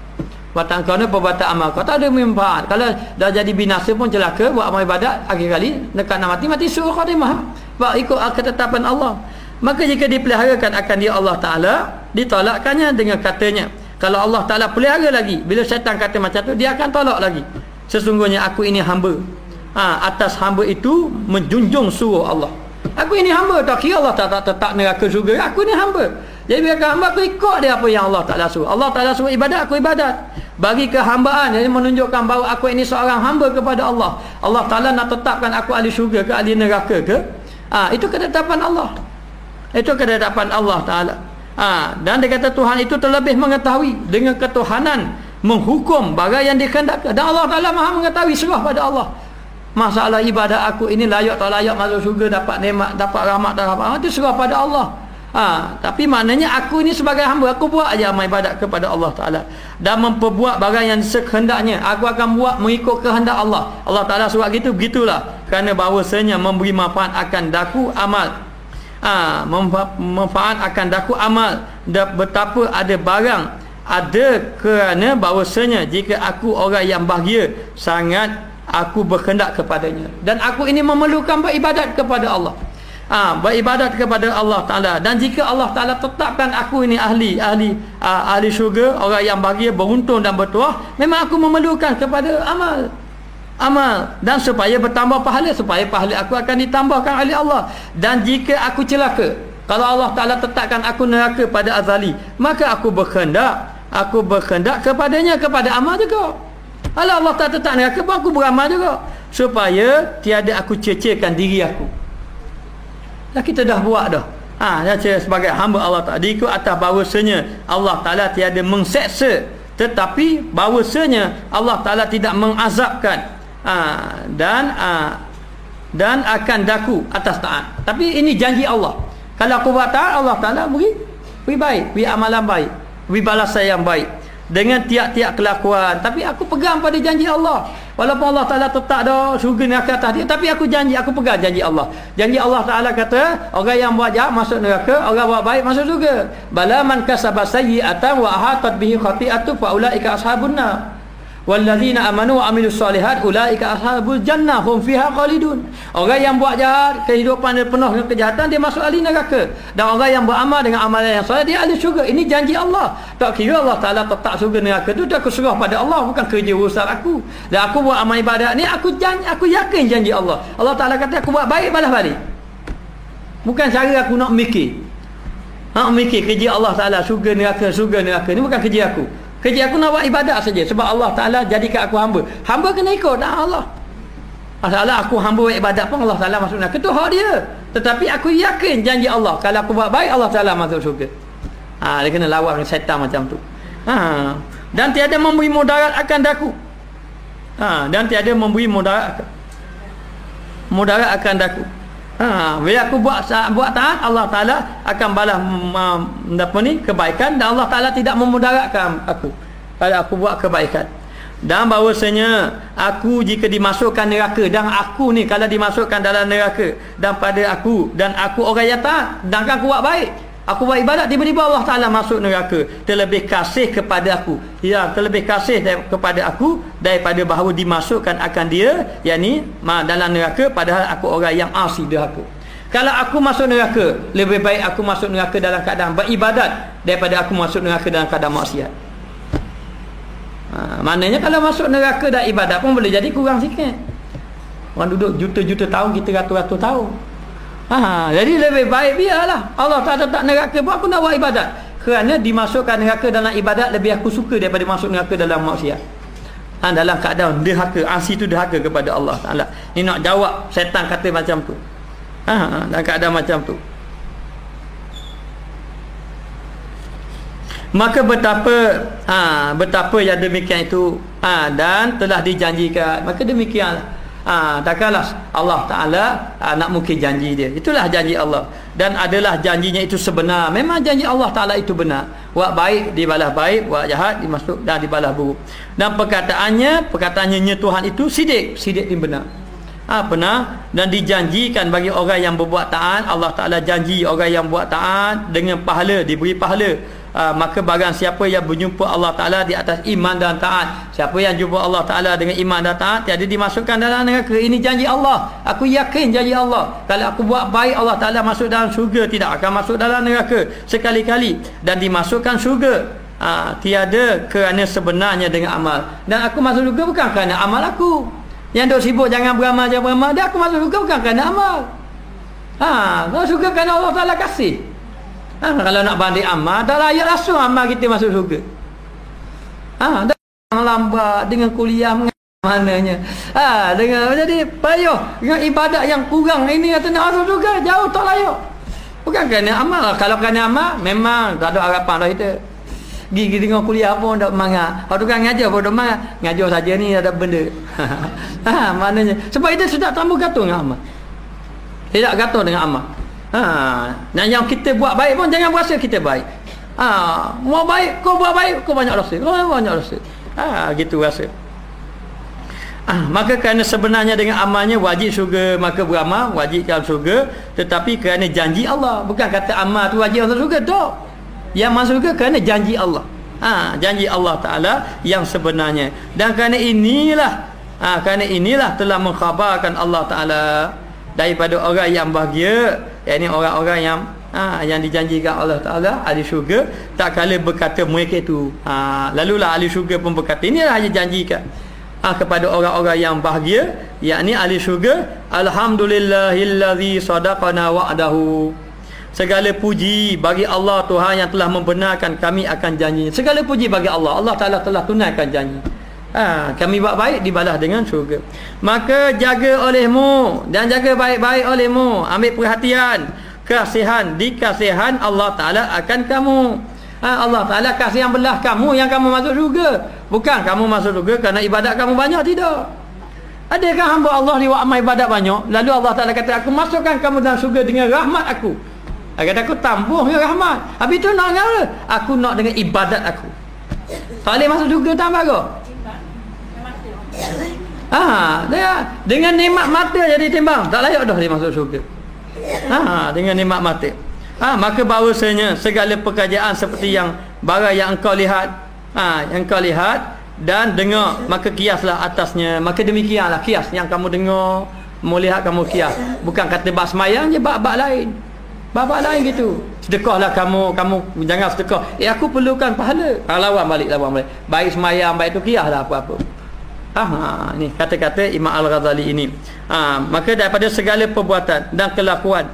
Perbuatan engkau ni perbuatan amal kau tak ada manfaat. Kalau dah jadi binasa pun celaka, buat amal ibadat, akhir kali dekat nak mati suruh khatimah, sebab ikut ketetapan Allah. Maka jika dipeliharakan akan dia Allah Ta'ala, ditolakkannya dengan katanya. Kalau Allah Ta'ala pelihara lagi, bila syaitan kata macam tu, dia akan tolak lagi. Sesungguhnya aku ini hamba. Atas hamba itu menjunjung suruh Allah. Aku ini hamba, tak kira Allah Ta'ala tetap neraka syurga, aku ini hamba. Jadi bila hamba, aku ikut dia apa yang Allah Ta'ala suruh. Allah Ta'ala suruh ibadat, aku ibadat. Bagi kehambaan, jadi menunjukkan bahawa aku ini seorang hamba kepada Allah. Allah Ta'ala nak tetapkan aku ahli syurga ke ahli neraka ke, itu ketetapan Allah. Itu ketetapan Allah Ta'ala. Dan dia kata Tuhan itu terlebih mengetahui dengan ketuhanan, menghukum barang yang dikehendaki. Dan Allah Ta'ala maha mengetahui, serah pada Allah. Masalah ibadat aku ini layak tak layak masuk syurga, dapat nikmat, dapat rahmat tak rahmat, itu serah pada Allah. Tapi maknanya aku ini sebagai hamba, aku buat aja amal ibadat kepada Allah Ta'ala dan memperbuat barang yang sekhendaknya. Aku akan buat mengikut kehendak Allah. Allah Ta'ala surat gitu, begitulah. Kerana bahawasanya memberi manfaat akan daku amal, manfaat akan daku amal, dan betapa ada barang ada, kerana bahawasanya jika aku orang yang bahagia sangat, aku berkehendak kepadanya, dan aku ini memerlukan beribadat kepada Allah, beribadat kepada Allah Ta'ala. Dan jika Allah Ta'ala tetapkan aku ini ahli syurga, orang yang bahagia, beruntung dan bertuah, memang aku memerlukan kepada amal, dan supaya bertambah pahala, supaya pahala aku akan ditambahkan oleh Allah. Dan jika aku celaka, kalau Allah Ta'ala tetapkan aku neraka pada azali, maka aku berkehendak kepadanya, kepada amal juga. Kalau Allah Ta'ala tetap neraka pun aku beramal juga, supaya tiada aku cecekan diri aku. Dah kita dah buat dah. Sebagai hamba Allah Ta'ala, diikut atas bahawasanya Allah Ta'ala tiada mengseksa, tetapi bahawasanya Allah Ta'ala tidak mengazabkan, dan akan daku atas taat. Tapi ini janji Allah. Kalau aku buat taat, Allah Ta'ala beri baik, beri amalan baik, beri balasan yang baik dengan tiap-tiap kelakuan. Tapi aku pegang pada janji Allah. Walaupun Allah Ta'ala tetap dah syurga neraka atas dia, tapi aku janji, aku pegang janji Allah. Janji Allah Ta'ala kata, orang yang buat jahat masuk neraka, orang buat baik masuk syurga. Bala man kasaba sayyi'atan wa ahatat bihi khati'atu fa ulaika ashabun nar. Wallazina amanu wa amilus solihat ulaika ashabul jannah hum fiha khalidun. Orang yang buat jahat, kehidupan dia penuh dengan kejahatan, dia masuk ahli neraka. Dan orang yang beramal dengan amalan yang soleh, dia ahli syurga. Ini janji Allah. Tak kira Allah Taala tetap syurga neraka tu, aku serah pada Allah, bukan kerja urusan aku. Dan aku buat amal ibadat ni, aku yakin janji Allah. Allah Taala kata aku buat baik balas balik. Bukan cara aku nak mikir. Mikir kerja Allah Taala syurga neraka ni bukan kerja aku. Kerja aku nak buat ibadat saja sebab Allah Taala jadikan aku hamba. Hamba kena ikut Allah. Masalah aku hamba buat ibadat pun Allah Taala masuk neraka, tu hak dia. Tetapi aku yakin janji Allah, kalau aku buat baik Allah Taala masuk syurga. Dia kena lawan dengan syaitan macam tu. Dan tiada memberi mudarat akan daku. Dan tiada memberi mudarat akan daku. Bila aku buat taat, Allah Taala akan balas kebaikan, dan Allah Taala tidak memudaratkan aku kalau aku buat kebaikan. Dan bahawasanya aku jika dimasukkan neraka, dan aku ni kalau dimasukkan dalam neraka, dan pada aku orang yang taat, dan aku buat baik, aku buat ibadat, tiba-tiba Allah Taala masuk neraka, terlebih kasih kepada aku, terlebih kasih kepada aku daripada bahawa dimasukkan akan dia, yakni dalam neraka, padahal aku orang yang asi derhaka. Kalau aku masuk neraka, lebih baik aku masuk neraka dalam keadaan beribadat daripada aku masuk neraka dalam keadaan maksiat. Maknanya kalau masuk neraka dan ibadat pun boleh jadi kurang sikit. Orang duduk juta-juta tahun, kita ratus-ratus tahun. Jadi lebih baik biarlah Allah tak neraka pun aku nak buat ibadat, kerana dimasukkan neraka dalam ibadat lebih aku suka daripada masuk neraka dalam maksiat. Dalam keadaan derhaka, asi tu derhaka kepada Allah Taala. Ni nak jawab syaitan kata macam tu. Dalam keadaan macam tu. Maka betapa yang demikian itu dan telah dijanjikan. Maka demikianlah. Takkanlah Allah Ta'ala nak mungkin janji dia. Itulah janji Allah. Dan adalah janjinya itu sebenar. Memang janji Allah Ta'ala itu benar. Buat baik dibalas baik, buat jahat dimasuk dan dibalas buruk. Dan perkataannya Tuhan itu sidik ini benar. Benar. Dan dijanjikan bagi orang yang berbuat taat. Allah Ta'ala janji orang yang buat taat dengan pahala, diberi pahala. Maka barang siapa yang berjumpa Allah Ta'ala di atas iman dan taat, siapa yang jumpa Allah Ta'ala dengan iman dan taat, tiada dimasukkan dalam neraka. Ini janji Allah. Aku yakin janji Allah. Kalau aku buat baik, Allah Ta'ala masuk dalam syurga, tidak akan masuk dalam neraka sekali-kali. Dan dimasukkan syurga tiada kerana sebenarnya dengan amal. Dan aku masuk syurga bukan kerana amal aku. Yang duk sibuk jangan beramal, dia aku masuk syurga bukan kerana amal. Masuk syurga kerana Allah Ta'ala kasih. Kalau nak banding amal, dah layak langsung amal kita masuk syurga. Dah lambat dengan kuliah mananya. Jadi payah dengan ibadat yang kurang ini, kata nak masuk syurga jauh tak layak. Bukan kerana amal. Kalau kerana amal memang tak ada harapan dah kita. Gigi dengan kuliah pun tak semangat. Kalau tukang ngajar pun tak semangat. Ngajar saja ni ada benda. Maknanya sebab itu sudah tambah gantung dengan amal. Tidak gantung dengan amal. Dan yang kita buat baik pun jangan berasa kita baik. Mau baik, kau buat baik, kau banyak dosa. Gitu rasa. Maka kerana sebenarnya dengan amalnya wajib syurga, maka beramal wajib dalam syurga. Tetapi kerana janji Allah, bukan kata amal tu wajib dalam syurga, tak. Yang masuk syurga kerana janji Allah. Janji Allah Ta'ala yang sebenarnya. Dan kerana inilah telah mengkhabarkan Allah Ta'ala daripada orang yang bahagia, yakni orang-orang yang dijanjikan Allah Ta'ala ahli syurga, tak kala berkata mereka itu. Lalulah ahli syurga pun berkata, inilah yang janjikan kepada orang-orang yang bahagia, yakni ahli syurga, alhamdulillahillazi sadaqana wa'dahu. Segala puji bagi Allah Tuhan yang telah membenarkan kami akan janji. Segala puji bagi Allah. Allah Ta'ala telah tunaikan janji. Kami buat baik dibalas dengan syurga. Maka jaga olehmu dan jaga baik-baik olehmu. Ambil perhatian, dikasihan Allah Ta'ala akan kamu. Allah Ta'ala kasihan belah kamu yang kamu masuk syurga. Bukan kamu masuk syurga kerana ibadat kamu banyak, tidak. Adakah hamba Allah ni buat amal ibadat banyak, lalu Allah Ta'ala kata aku masukkan kamu dalam syurga dengan rahmat aku. Kata aku tambah dengan rahmat. Habis tu nak dengan apa? Aku nak dengan ibadat aku. Tak boleh masuk syurga tambah ke? Dengan nikmat mata jadi timbang, tak layak dah dia masuk syurga. Dengan nikmat mata. Maka bahawasanya segala pekerjaan seperti yang barang yang engkau lihat, dan dengar, maka kiaslah atasnya. Maka demikianlah kias yang kamu dengar, melihat kamu kias. Bukan kata bab semayang je, bab lain. Bab lain gitu. Sedekahlah kamu jangan sedekah. Aku perlukan pahala. Lawan balik. Baik semayang, baik tu kiaslah apa-apa. Ni kata-kata Imam Al-Ghazali ini. Maka daripada segala perbuatan dan kelakuan,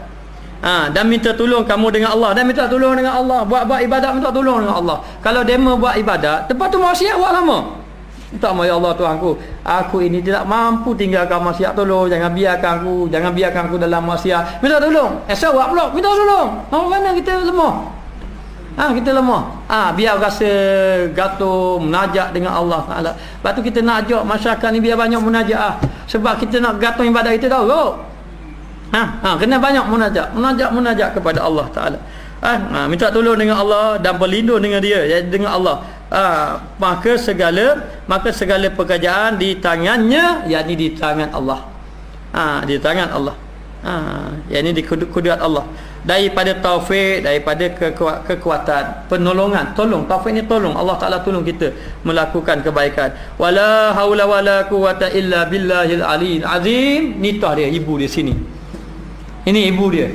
dan minta tolong kamu dengan Allah, dan minta tolong dengan Allah, buat ibadat minta tolong dengan Allah. Kalau demo buat ibadat, tempat tu maksiat buat lama. Tak mau, ya Allah Tuhanku, aku ini tidak mampu tinggalkan maksiat, tolong jangan biarkan aku dalam maksiat. Minta tolong. Sawak pula minta tolong. Mana kita lemah? Kita lemah. Biar rasa gatul munajat dengan Allah Taala. Lepas tu kita nak ajak masyarakat ni biar banyak munajat. Sebab kita nak gatul ibadat kita tahu. Kena banyak munajat kepada Allah Taala. Minta tolong dengan Allah dan berlindung dengan dia, dengan Allah. Maka segala pekerjaan di tangannya, yakni di tangan Allah. Di tangan Allah. Yakni di kudrat Allah. Daripada taufik, daripada kekuatan, penolongan, tolong. Taufik ni tolong. Allah Taala tolong kita melakukan kebaikan. Wala haula wala quwata illa billahil aliyil azim. Nitah dia, ibu dia sini. Ini ibu dia.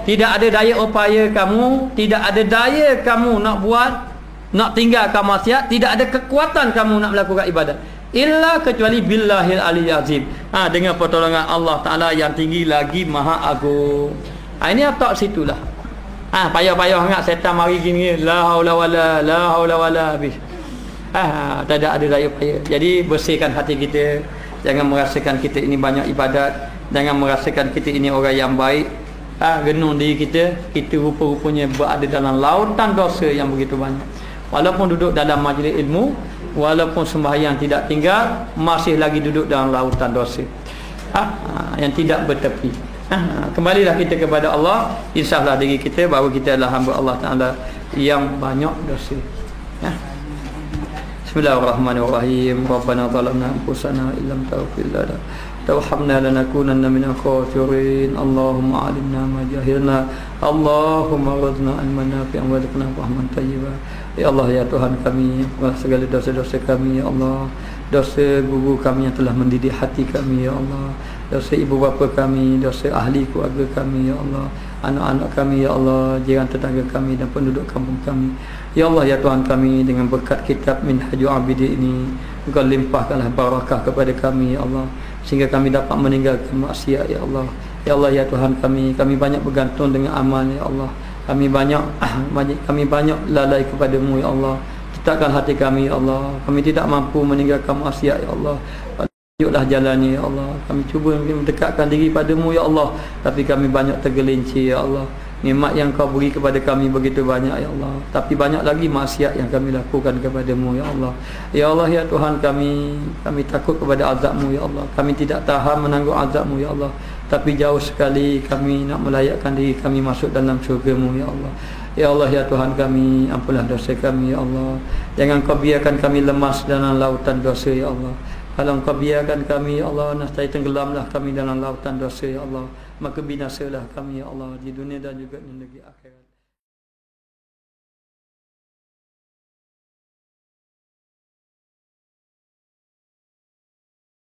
Tidak ada daya upaya kamu, tidak ada daya kamu nak buat, nak tinggalkan maksiat, tidak ada kekuatan kamu nak melakukan ibadat, illa kecuali billahil aliyil azim. Dengan pertolongan Allah Taala yang tinggi lagi maha agung. Ini atak situlah. Payah-payah sangat setan mari gini, la haula wala habis. Tak ada daya upaya. Jadi bersihkan hati kita. Jangan merasakan kita ini banyak ibadat. Jangan merasakan kita ini orang yang baik. Renung diri kita rupa-rupanya berada dalam lautan dosa yang begitu banyak. Walaupun duduk dalam majlis ilmu, walaupun sembahyang tidak tinggal, masih lagi duduk dalam lautan dosa yang tidak bertepi. Kembalilah kita kepada Allah. Insaflah diri kita bahawa kita adalah hamba Allah Ta'ala yang banyak dosa. Bismillahirrahmanirrahim. Rabbana zalamna anfusana illam taghfir lana وارحمنا لنكونن من الخاسرين اللهم علمنا ما جهلنا اللهم ارزقنا علما نافعا وارزقنا فهما طيبا. Ya Allah, ya Tuhan kami, segala dosa-dosa kami, ya Allah, dosa guru kami yang telah mendidik hati kami, ya Allah, dosa ibu bapa kami, dosa ahli keluarga kami, ya Allah, anak-anak kami, ya Allah, jiran tetangga kami dan penduduk kampung kami. Ya Allah, ya Tuhan kami, dengan berkat kitab Minhajul Abidin ini, Engkau limpahkanlah barakah kepada kami, ya Allah, sehingga kami dapat meninggalkan maksiat, ya Allah. Ya Allah, ya Tuhan kami banyak bergantung dengan amal, ya Allah. Kami banyak lalai kepadamu, ya Allah. Tetapkan hati kami, ya Allah. Kami tidak mampu meninggalkan maksiat, ya Allah. Tunjuklah jalannya, ya Allah. Kami cuba mendekatkan diri padamu, ya Allah, tapi kami banyak tergelincir, ya Allah. Nikmat yang Kau beri kepada kami begitu banyak, ya Allah, tapi banyak lagi maksiat yang kami lakukan kepadamu, ya Allah. Ya Allah, ya Tuhan kami takut kepada azab-Mu, ya Allah. Kami tidak tahan menanggung azab-Mu, ya Allah, tapi jauh sekali kami nak melayakkan diri kami masuk dalam syurga-Mu, ya Allah. Ya Allah, ya Tuhan kami, ampunlah dosa kami, ya Allah. Jangan Kau biarkan kami lemas dalam lautan dosa, ya Allah. Kalau Engkau biarkan kami, ya Allah, nascaya tenggelamlah kami dalam lautan dosa, ya Allah. Maka binasalah kami, ya Allah, di dunia dan juga di negeri akhirat.